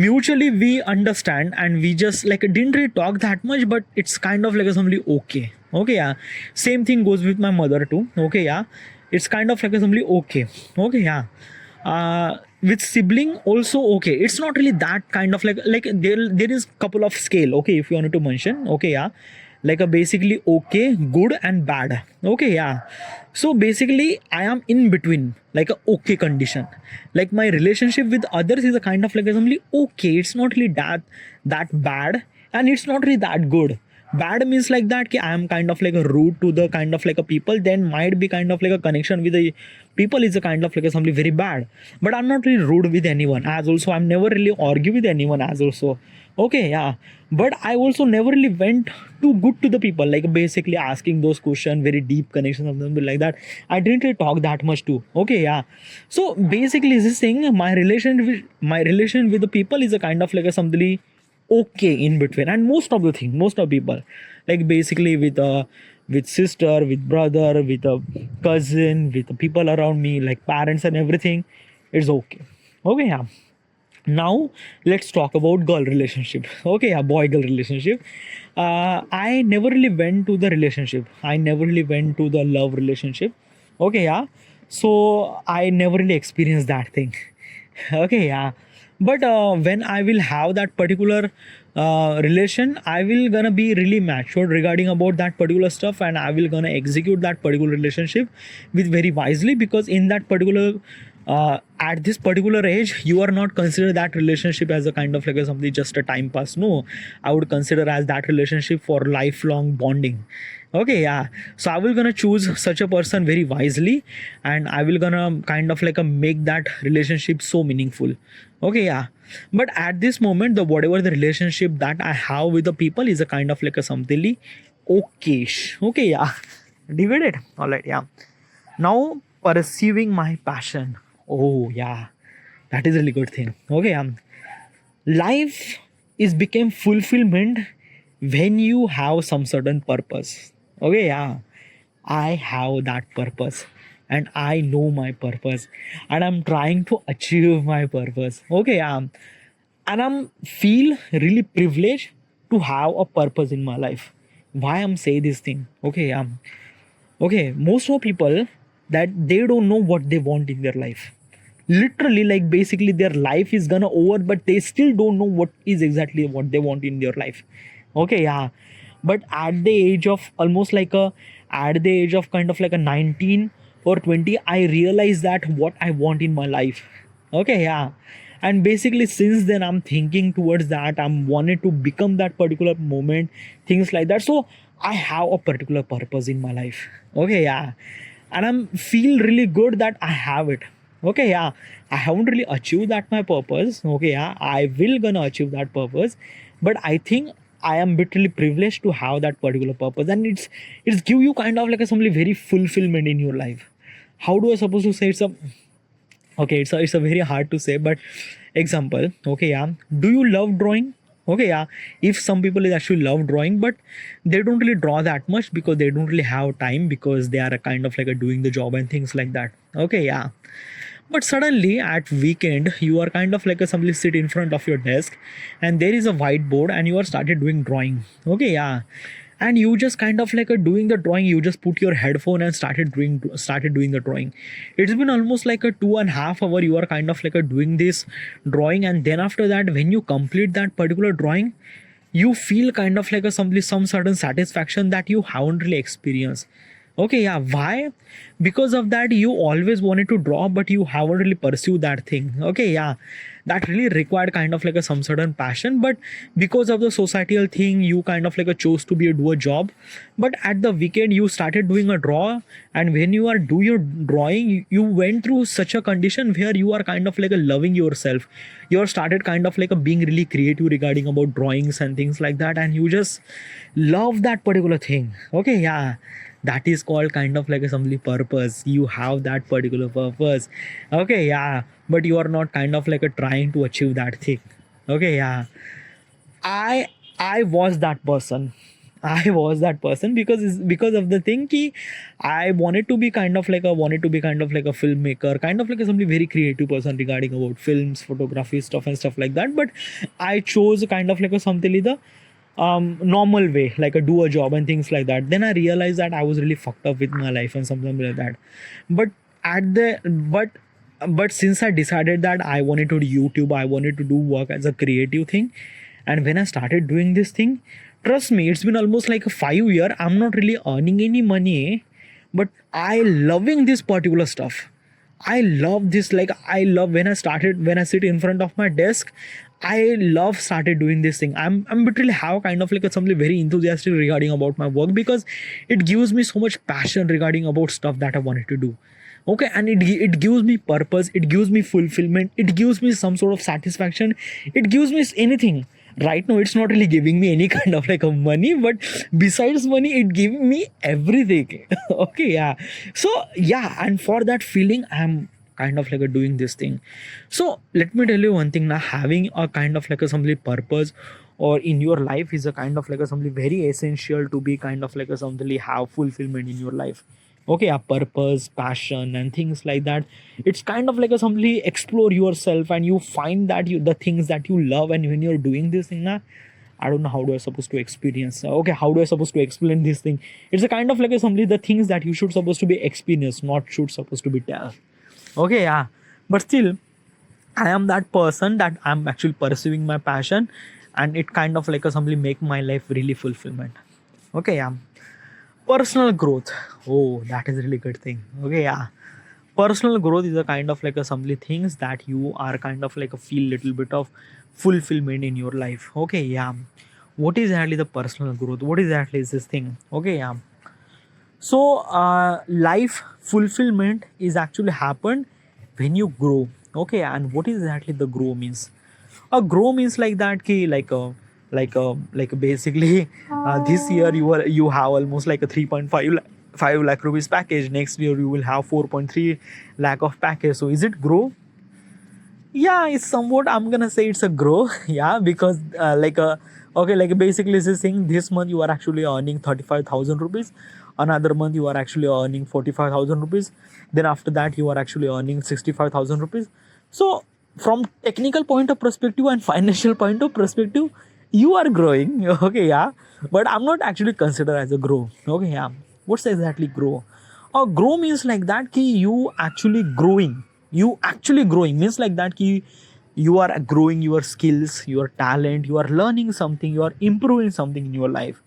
mutually we understand and we just like didn't really talk that much, but it's kind of like a something okay. Okay, yeah. Same thing goes with my mother too. Okay, yeah. It's kind of like a something okay. Okay, yeah. With sibling also okay, it's not really that kind of like there is couple of scale. Okay, if you wanted to mention. Okay, yeah. Like a basically okay, good and bad. Okay, yeah. So basically I am in between, like a okay condition. Like my relationship with others is a kind of like assembly okay, it's not really that bad, and it's not really that good. Bad means like that ki I am kind of like a rude to the kind of like a people, then might be kind of like a connection with the people is a kind of like a something very bad. But I'm not really rude with anyone as also I'm never really argue with anyone as also. Okay, yeah. But I also never really went too good to the people, like basically asking those questions, very deep connections of them like that. I didn't really talk that much too. Okay, yeah. So basically this thing, my relation with the people is a kind of like a something okay in between. And most of people, like basically with sister, with brother, with a cousin, with the people around me, like parents and everything, it's okay. Okay, yeah. Now let's talk about girl relationship. Okay, yeah, boy girl relationship. I never really went to the relationship, I never really went to the love relationship. Okay, yeah. So I never really experienced that thing. Okay, yeah. But when I will have that particular relation, I will gonna be really matured regarding about that particular stuff, and I will gonna execute that particular relationship with very wisely, because in that particular at this particular age, you are not consider that relationship as a kind of like a something just a time pass. No, I would consider as that relationship for lifelong bonding. Okay, yeah. So I will gonna choose such a person very wisely, and I will gonna kind of like a make that relationship so meaningful. Okay, yeah. But at this moment, the whatever the relationship that I have with the people is a kind of like a something okay. Okay, yeah. Divided. All right, yeah. Now perceiving my passion. Oh yeah, that is a really good thing. Okay, life is became fulfillment when you have some certain purpose. Okay, yeah, I have that purpose, and I know my purpose, and I'm trying to achieve my purpose. Okay, and I'm feel really privileged to have a purpose in my life. Why I'm say this thing? Okay, okay, most of people that they don't know what they want in their life. Literally, like basically their life is gonna over, but they still don't know what is exactly what they want in their life. Okay, yeah. But at the age of almost like a at the age of kind of like a 19 or 20, I realized that what I want in my life. Okay, yeah. And basically since then I'm thinking towards that, I'm wanted to become that particular moment, things like that. So I have a particular purpose in my life. Okay, yeah. And I'm feel really good that I have it. Okay, yeah. I haven't really achieved that my purpose. Okay, yeah. I will gonna achieve that purpose, but I think I am literally privileged to have that particular purpose, and it's give you kind of like a something very fulfillment in your life. How do I supposed to say? Okay, it's a very hard to say, but example. Okay, yeah. Do you love drawing? Okay, yeah. If some people is actually love drawing, but they don't really draw that much because they don't really have time, because they are a kind of like a doing the job and things like that. Okay, yeah. But suddenly at weekend you are kind of like a somebody sit in front of your desk, and there is a whiteboard, and you are started doing drawing. Okay, yeah. And you just kind of like a doing the drawing, you just put your headphone and started doing the drawing. It's been almost like a 2.5 hour you are kind of like a doing this drawing, and then after that when you complete that particular drawing, you feel kind of like a some certain satisfaction that you haven't really experienced. Okay, yeah. Why? Because of that you always wanted to draw, but you haven't really pursued that thing. Okay, yeah. That really required kind of like a some certain passion, but because of the societal thing you kind of like a chose to be a do a job. But at the weekend you started doing a draw, and when you are do your drawing, you went through such a condition where you are kind of like a loving yourself. You are started kind of like a being really creative regarding about drawings and things like that, and you just love that particular thing. Okay, yeah. That is called kind of like a something purpose. You have that particular purpose. Okay, yeah. But you are not kind of like a trying to achieve that thing. Okay, yeah. I was that person. I was that person because of the thing ki I wanted to be kind of like a filmmaker, kind of like a somebody very creative person regarding about films, photography stuff and stuff like that. But I chose kind of like a something the normal way, like a do a job and things like that. Then I realized that I was really fucked up with my life and something like that. But at the but since I decided that I wanted to do YouTube, I wanted to do work as a creative thing, and when I started doing this thing, trust me, it's been almost like a 5 year. I'm not really earning any money, but I loving this particular stuff. I love this. Like I love when I sit in front of my desk. I love started doing this thing. I'm literally have kind of like a something very enthusiastic regarding about my work, because it gives me so much passion regarding about stuff that I wanted to do. Okay, and it gives me purpose, it gives me fulfillment, it gives me some sort of satisfaction, it gives me anything. Right now it's not really giving me any kind of like a money, but besides money it gives me everything. Okay, yeah. So yeah, and for that feeling I'm kind of like a doing this thing. So let me tell you one thing now, having a kind of like a something purpose or in your life is a kind of like a something very essential to be kind of like a something have fulfillment in your life. Okay, a purpose, passion and things like that. It's kind of like a simply explore yourself, and you find that you the things that you love, and when you're doing this thing now, I don't know how do I supposed to experience. Okay, how do I supposed to explain this thing? It's a kind of like a simply the things that you should supposed to be experienced, not should supposed to be tell. Okay, yeah, but still, I am that person that I'm actually pursuing my passion, and it kind of like a simply make my life really fulfillment. Okay, yeah. Personal growth. Oh, that is really good thing. Okay, yeah. Personal growth is a kind of like a simply things that you are kind of like a feel little bit of fulfillment in your life. Okay, yeah. What is actually the personal growth? What is actually is this thing? Okay, yeah. So life fulfillment is actually happened when you grow. Okay, and what is exactly the grow means? A grow means like that ki like basically this year you have almost like a 3.5 lakh rupees package. Next year you will have 4.3 lakh of package. So is it grow? Yeah, it's somewhat, I'm gonna say it's a grow. Yeah, because okay, like basically this is saying this month you are actually earning 35,000 rupees, another month you are actually earning 45,000 rupees, then after that you are actually earning 65,000 rupees. So from technical point of perspective and financial point of perspective, you are growing. Okay, yeah, but I'm not actually considered as a grow. Okay, yeah, what's exactly grow? Grow means like that ki you actually growing means like that ki you are growing your skills, your talent, you are learning something, you are improving something in your life,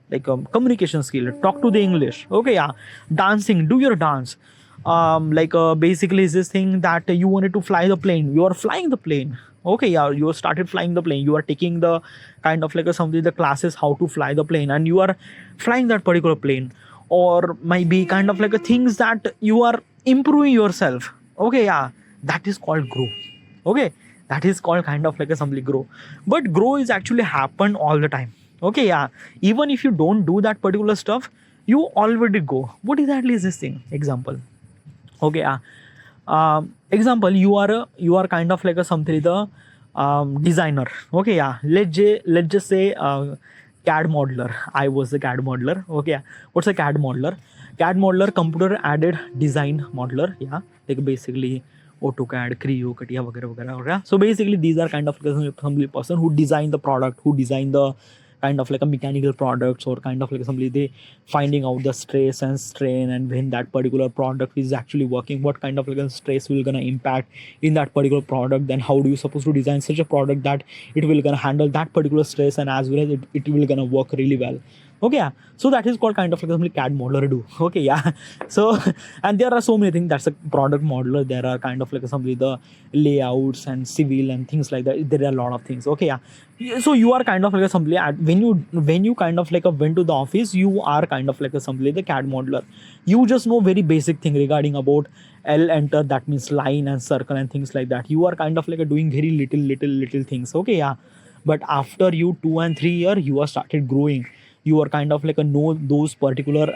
like communication skill, talk to the English. Okay, yeah, dancing, do your dance. Basically is this thing that you wanted to fly the plane, you are flying the plane. Okay, yeah, you started flying the plane, you are taking the kind of like a something the classes how to fly the plane, and you are flying that particular plane. Or maybe kind of like a things that you are improving yourself. Okay, yeah, that is called grow. Okay, that is called kind of like a simply grow. But grow is actually happen all the time. Okay, yeah, even if you don't do that particular stuff, you already go. What exactly is this thing? Example. Okay, yeah. Example, you are kind of like a something the designer. Okay, yeah, let's just say CAD modeler. I was a CAD modeler. Okay, yeah. What's a CAD modeler? CAD modeler, computer added design modeler. Yeah, like basically AutoCAD, Creo, Katia, वगैरह वगैरह वगैरह. So basically, these are kind of like some person who design the product, who design the kind of like a mechanical products, or kind of like somebody they finding out the stress and strain, and when that particular product is actually working, what kind of like a stress will gonna impact in that particular product, then how do you supposed to design such a product that it will gonna handle that particular stress, and as well as it will gonna work really well. Okay, yeah, so that is called kind of like something CAD modeler do. Okay, yeah. So and there are so many things, that's a product modeler, there are kind of like somebody the layouts and civil and things like that, there are a lot of things. Okay, yeah. So you are kind of like a simply when you kind of like a went to the office, you are kind of like a simply the CAD modeler. You just know very basic thing regarding about L enter, that means line and circle and things like that. You are kind of like a doing very little things. Okay, yeah. But after you 2 and 3 year, you are started growing, you are kind of like a know those particular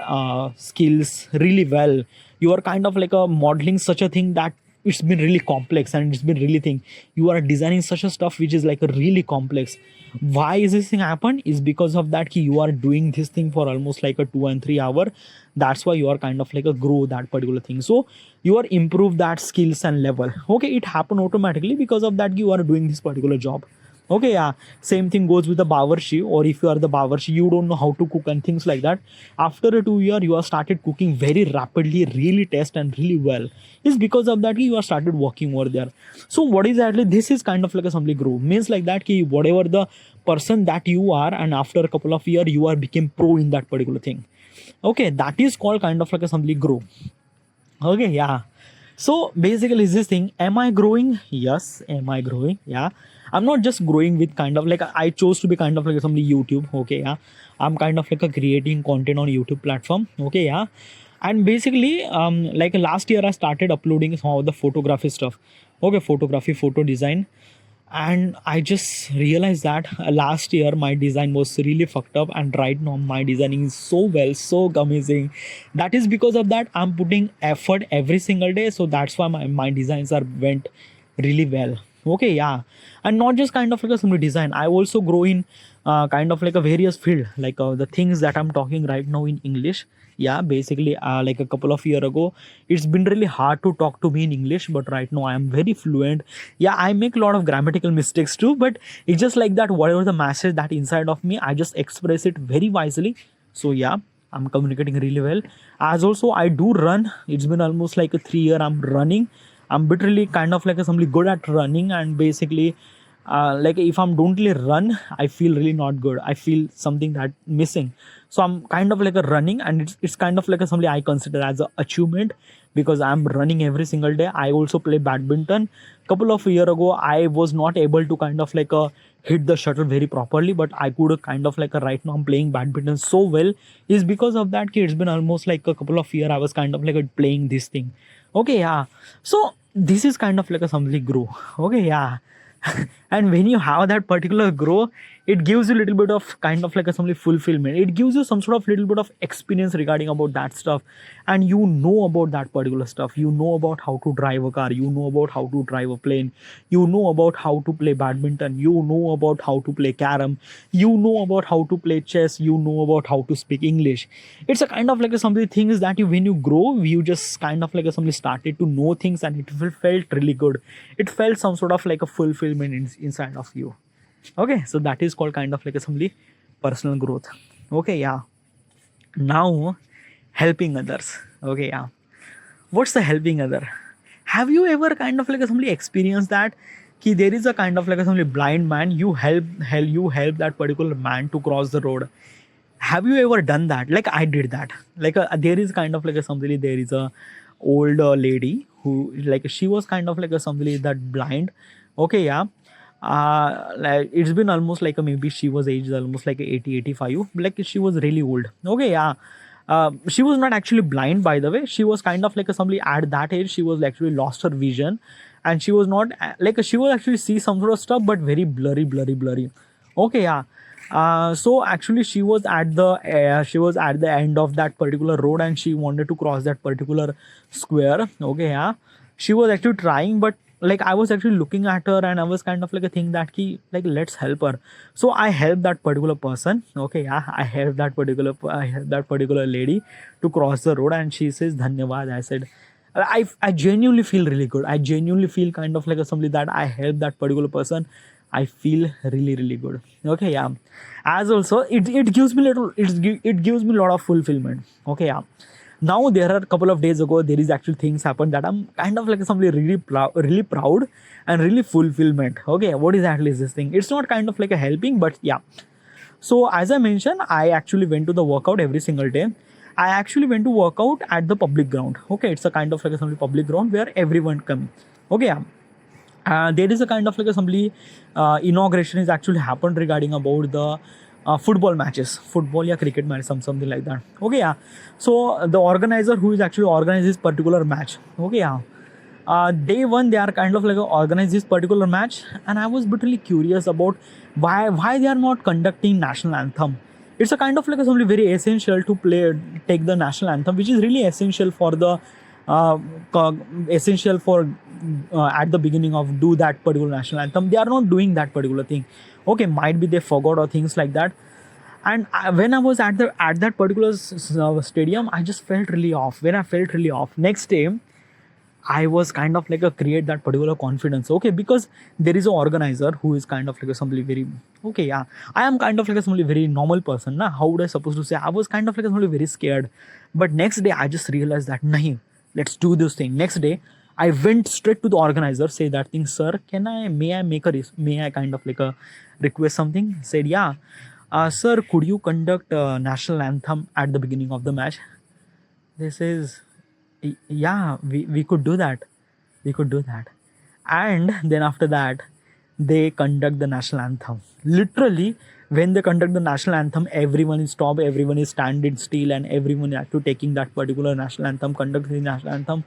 skills really well. You are kind of like a modeling such a thing that it's been really complex, and it's been really thing, you are designing such a stuff which is like a really complex. Why is this thing happen? Is because of that you are doing this thing for almost like a 2 and 3 hour. That's why you are kind of like a grow that particular thing. So you are improve that skills and level. Okay, it happen automatically because of that you are doing this particular job. Okay, yeah, same thing goes with the bawarchi, or if you are the bawarchi, you don't know how to cook and things like that. After a 2 year, you are started cooking very rapidly, really test and really well. It's because of that you are started working over there. So what is actually this is kind of like a simply grow means like that ki whatever the person that you are, and after a couple of years you are became pro in that particular thing. Okay, that is called kind of like a simply grow. Okay, yeah. So basically is this thing, am I growing? Yes, am I growing? Yeah, I'm not just growing with kind of like I chose to be kind of like somebody YouTube. Okay, yeah, I'm kind of like a creating content on YouTube platform. Okay, yeah. And basically like last year I started uploading some of the photography stuff. Okay, photography, photo design. And I just realized that last year my design was really fucked up, and right now my designing is so well, so amazing. That is because of that I'm putting effort every single day, so that's why my designs are went really well. Okay, yeah. And not just kind of like a simple design, I also grow in kind of like a various field, like the things that I'm talking right now in English. Yeah, basically, like a couple of year ago, it's been really hard to talk to me in English, but right now I am very fluent. Yeah, I make a lot of grammatical mistakes too, but it's just like that. Whatever the message that inside of me, I just express it very wisely. So yeah, I'm communicating really well. As also, I do run. It's been almost like a 3 year I'm running. I'm literally kind of like a somebody good at running, and basically like if I'm don't really run, I feel really not good. I feel something that missing. So I'm kind of like a running, and it's kind of like a something I consider as a achievement, because I'm running every single day. I also play badminton. Couple of year ago, I was not able to kind of like hit the shuttle very properly, but I could kind of like right now I'm playing badminton so well, is because of that. It's been almost like a couple of year I was kind of like playing this thing. Okay, yeah. So this is kind of like a something grow. Okay, yeah. And when you have that particular grow, it gives you a little bit of kind of like a some fulfillment. It gives you some sort of little bit of experience regarding about that stuff, and you know about that particular stuff. You know about how to drive a car, you know about how to drive a plane, you know about how to play badminton, you know about how to play carom, you know about how to play chess, you know about how to speak English. It's a kind of like a something things that you, when you grow, you just kind of like a something started to know things, and it felt really good. It felt some sort of like a fulfillment inside of you. Okay, so that is called kind of like a something personal growth. Okay, yeah. Now, helping others. Okay, yeah. What's the helping other? Have you ever kind of like somebody experienced that there is a kind of like a somebody blind man, you help that particular man to cross the road? Have you ever done that? Like I did that. Like there is kind of like a somebody, there is a old lady who, like, she was kind of like a somebody that blind. Okay, yeah. Like it's been almost like maybe she was aged almost like 80, 85. Like she was really old. Okay, yeah. She was not actually blind, by the way. She was kind of like somebody at that age, she was actually lost her vision, and she was not like, she was actually see some sort of stuff, but very blurry. Okay, yeah. So actually she was at the end of that particular road, and she wanted to cross that particular square. Okay, yeah. She was actually trying, but like I was actually looking at her, and I was kind of like a thing that key, like, let's help her. So I helped that particular person. Okay, yeah, I helped that particular lady to cross the road, and she says dhanyavad. I said, I genuinely feel really good. I genuinely feel kind of like somebody that I helped that particular person. I feel really good. Okay, yeah. As also, it gives me it gives me a lot of fulfillment. Okay, yeah. Now there are a couple of days ago, there is actually things happened that I'm kind of like somebody really proud and really fulfillment. Okay, what exactly is this thing? It's not kind of like a helping, but yeah. So as I mentioned, I actually went to the workout every single day. I actually went to workout at the public ground. Okay, it's a kind of like a public ground where everyone come. Okay, yeah. There is a kind of like a assembly inauguration is actually happened regarding about the football matches, football or cricket match, something like that. Okay, yeah. So the organizer who is actually organized this particular match. Okay, yeah. Day one, they are kind of like organize this particular match, and I was bitterly curious about why they are not conducting national anthem. It's a kind of like something very essential to take the national anthem, which is really essential for the uh, essential for at the beginning of do that particular national anthem. They are not doing that particular thing. Okay, might be they forgot or things like that. And when I was at that particular stadium, I just felt really off. When I felt really off, next day I was kind of like a create that particular confidence. Okay, because there is an organizer who is kind of like a somebody very okay. Yeah, I am kind of like a somebody very normal person. Na? How would I supposed to say? I was kind of like a somebody very scared. But next day I just realized that nahi, let's do this thing. Next day I went straight to the organizer, say that thing, sir, may I kind of like a request something? Said yeah, sir, could you conduct national anthem at the beginning of the match? This is yeah, we could do that. And then after that, they conduct the national anthem. Literally, when they conduct the national anthem, everyone is stopped, everyone is standing still, and everyone is actually taking that particular national anthem, conducting the national anthem.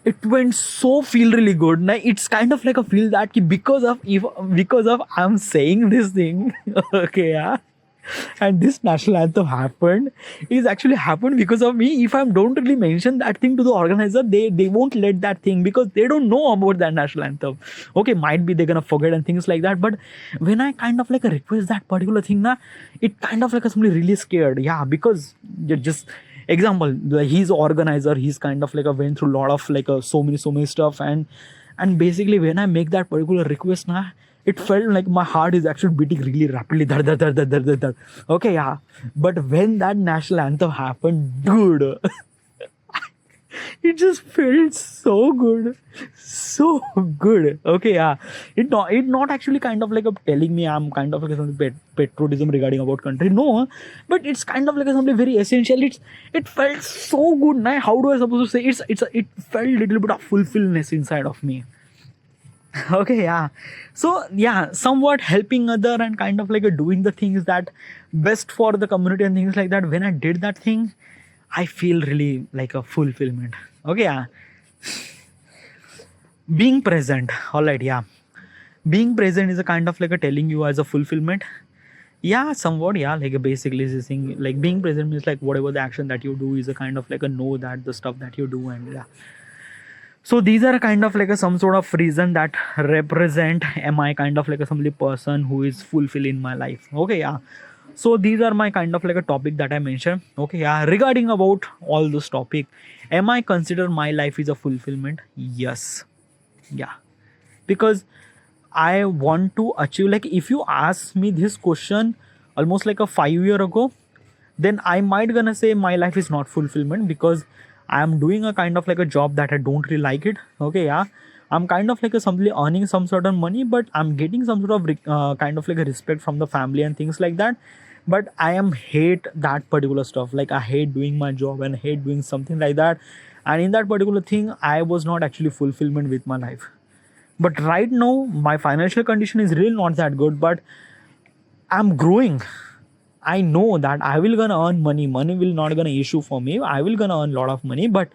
It went so feel really good. Now it's kind of like a feel that because of I'm saying this thing, okay, yeah. And this national anthem happened is actually happened because of me. If I don't really mention that thing to the organizer, they won't let that thing, because they don't know about that national anthem. Okay, might be they're gonna forget and things like that. But when I kind of like request that particular thing, it kind of like somebody really scared. Yeah, because you just Example, like he's organizer, he's kind of like a went through a lot of like so many stuff, and basically when I make that particular request now, it felt like my heart is actually beating really rapidly. Dhar, dhar, dhar, dhar, dhar, dhar, dhar. Okay, yeah. But when that national anthem happened, dude, it just felt so good, so good. Okay, yeah. It not actually kind of like a telling me I'm kind of like some patriotism regarding about country. No, but it's kind of like something very essential. It felt so good. Now, how do I supposed to say? It felt a little bit of fulfillness inside of me. Okay, yeah. So yeah, somewhat helping other and kind of like doing the things that best for the community and things like that. When I did that thing, I feel really like a fulfillment. Okay, yeah. Being present. All right, yeah. Being present is a kind of like a telling you as a fulfillment. Yeah, somewhat, yeah. Like basically this thing, like being present means like whatever the action that you do is a kind of like a know that the stuff that you do, and yeah. So these are kind of like some sort of reason that represent am I kind of like a some person who is fulfilling my life. Okay, yeah. So these are my kind of like a topic that I mentioned. Okay, yeah. Regarding about all this topic, am I consider my life is a fulfillment? Yes. Yeah. Because I want to achieve, like if you ask me this question almost like a 5 year ago, then I might gonna say my life is not fulfillment because I am doing a kind of like a job that I don't really like it. Okay, yeah. I'm kind of like a simply earning some sort of money, but I'm getting some sort of kind of like a respect from the family and things like that. But I am hate that particular stuff. Like I hate doing my job and hate doing something like that. And in that particular thing, I was not actually fulfillment with my life. But right now, my financial condition is really not that good. But I'm growing. I know that I will gonna earn money. Money will not gonna issue for me. I will gonna earn a lot of money, but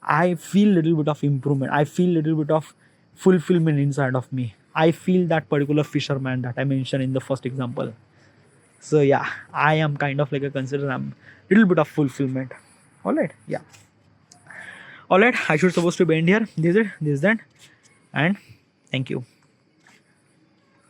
I feel little bit of improvement. I feel little bit of fulfillment inside of me. I feel that particular fisherman that I mentioned in the first example. So yeah, I am kind of like a consider I'm little bit of fulfillment. All right, yeah. All right, I should supposed to be end here. This is it. This is that, and thank you.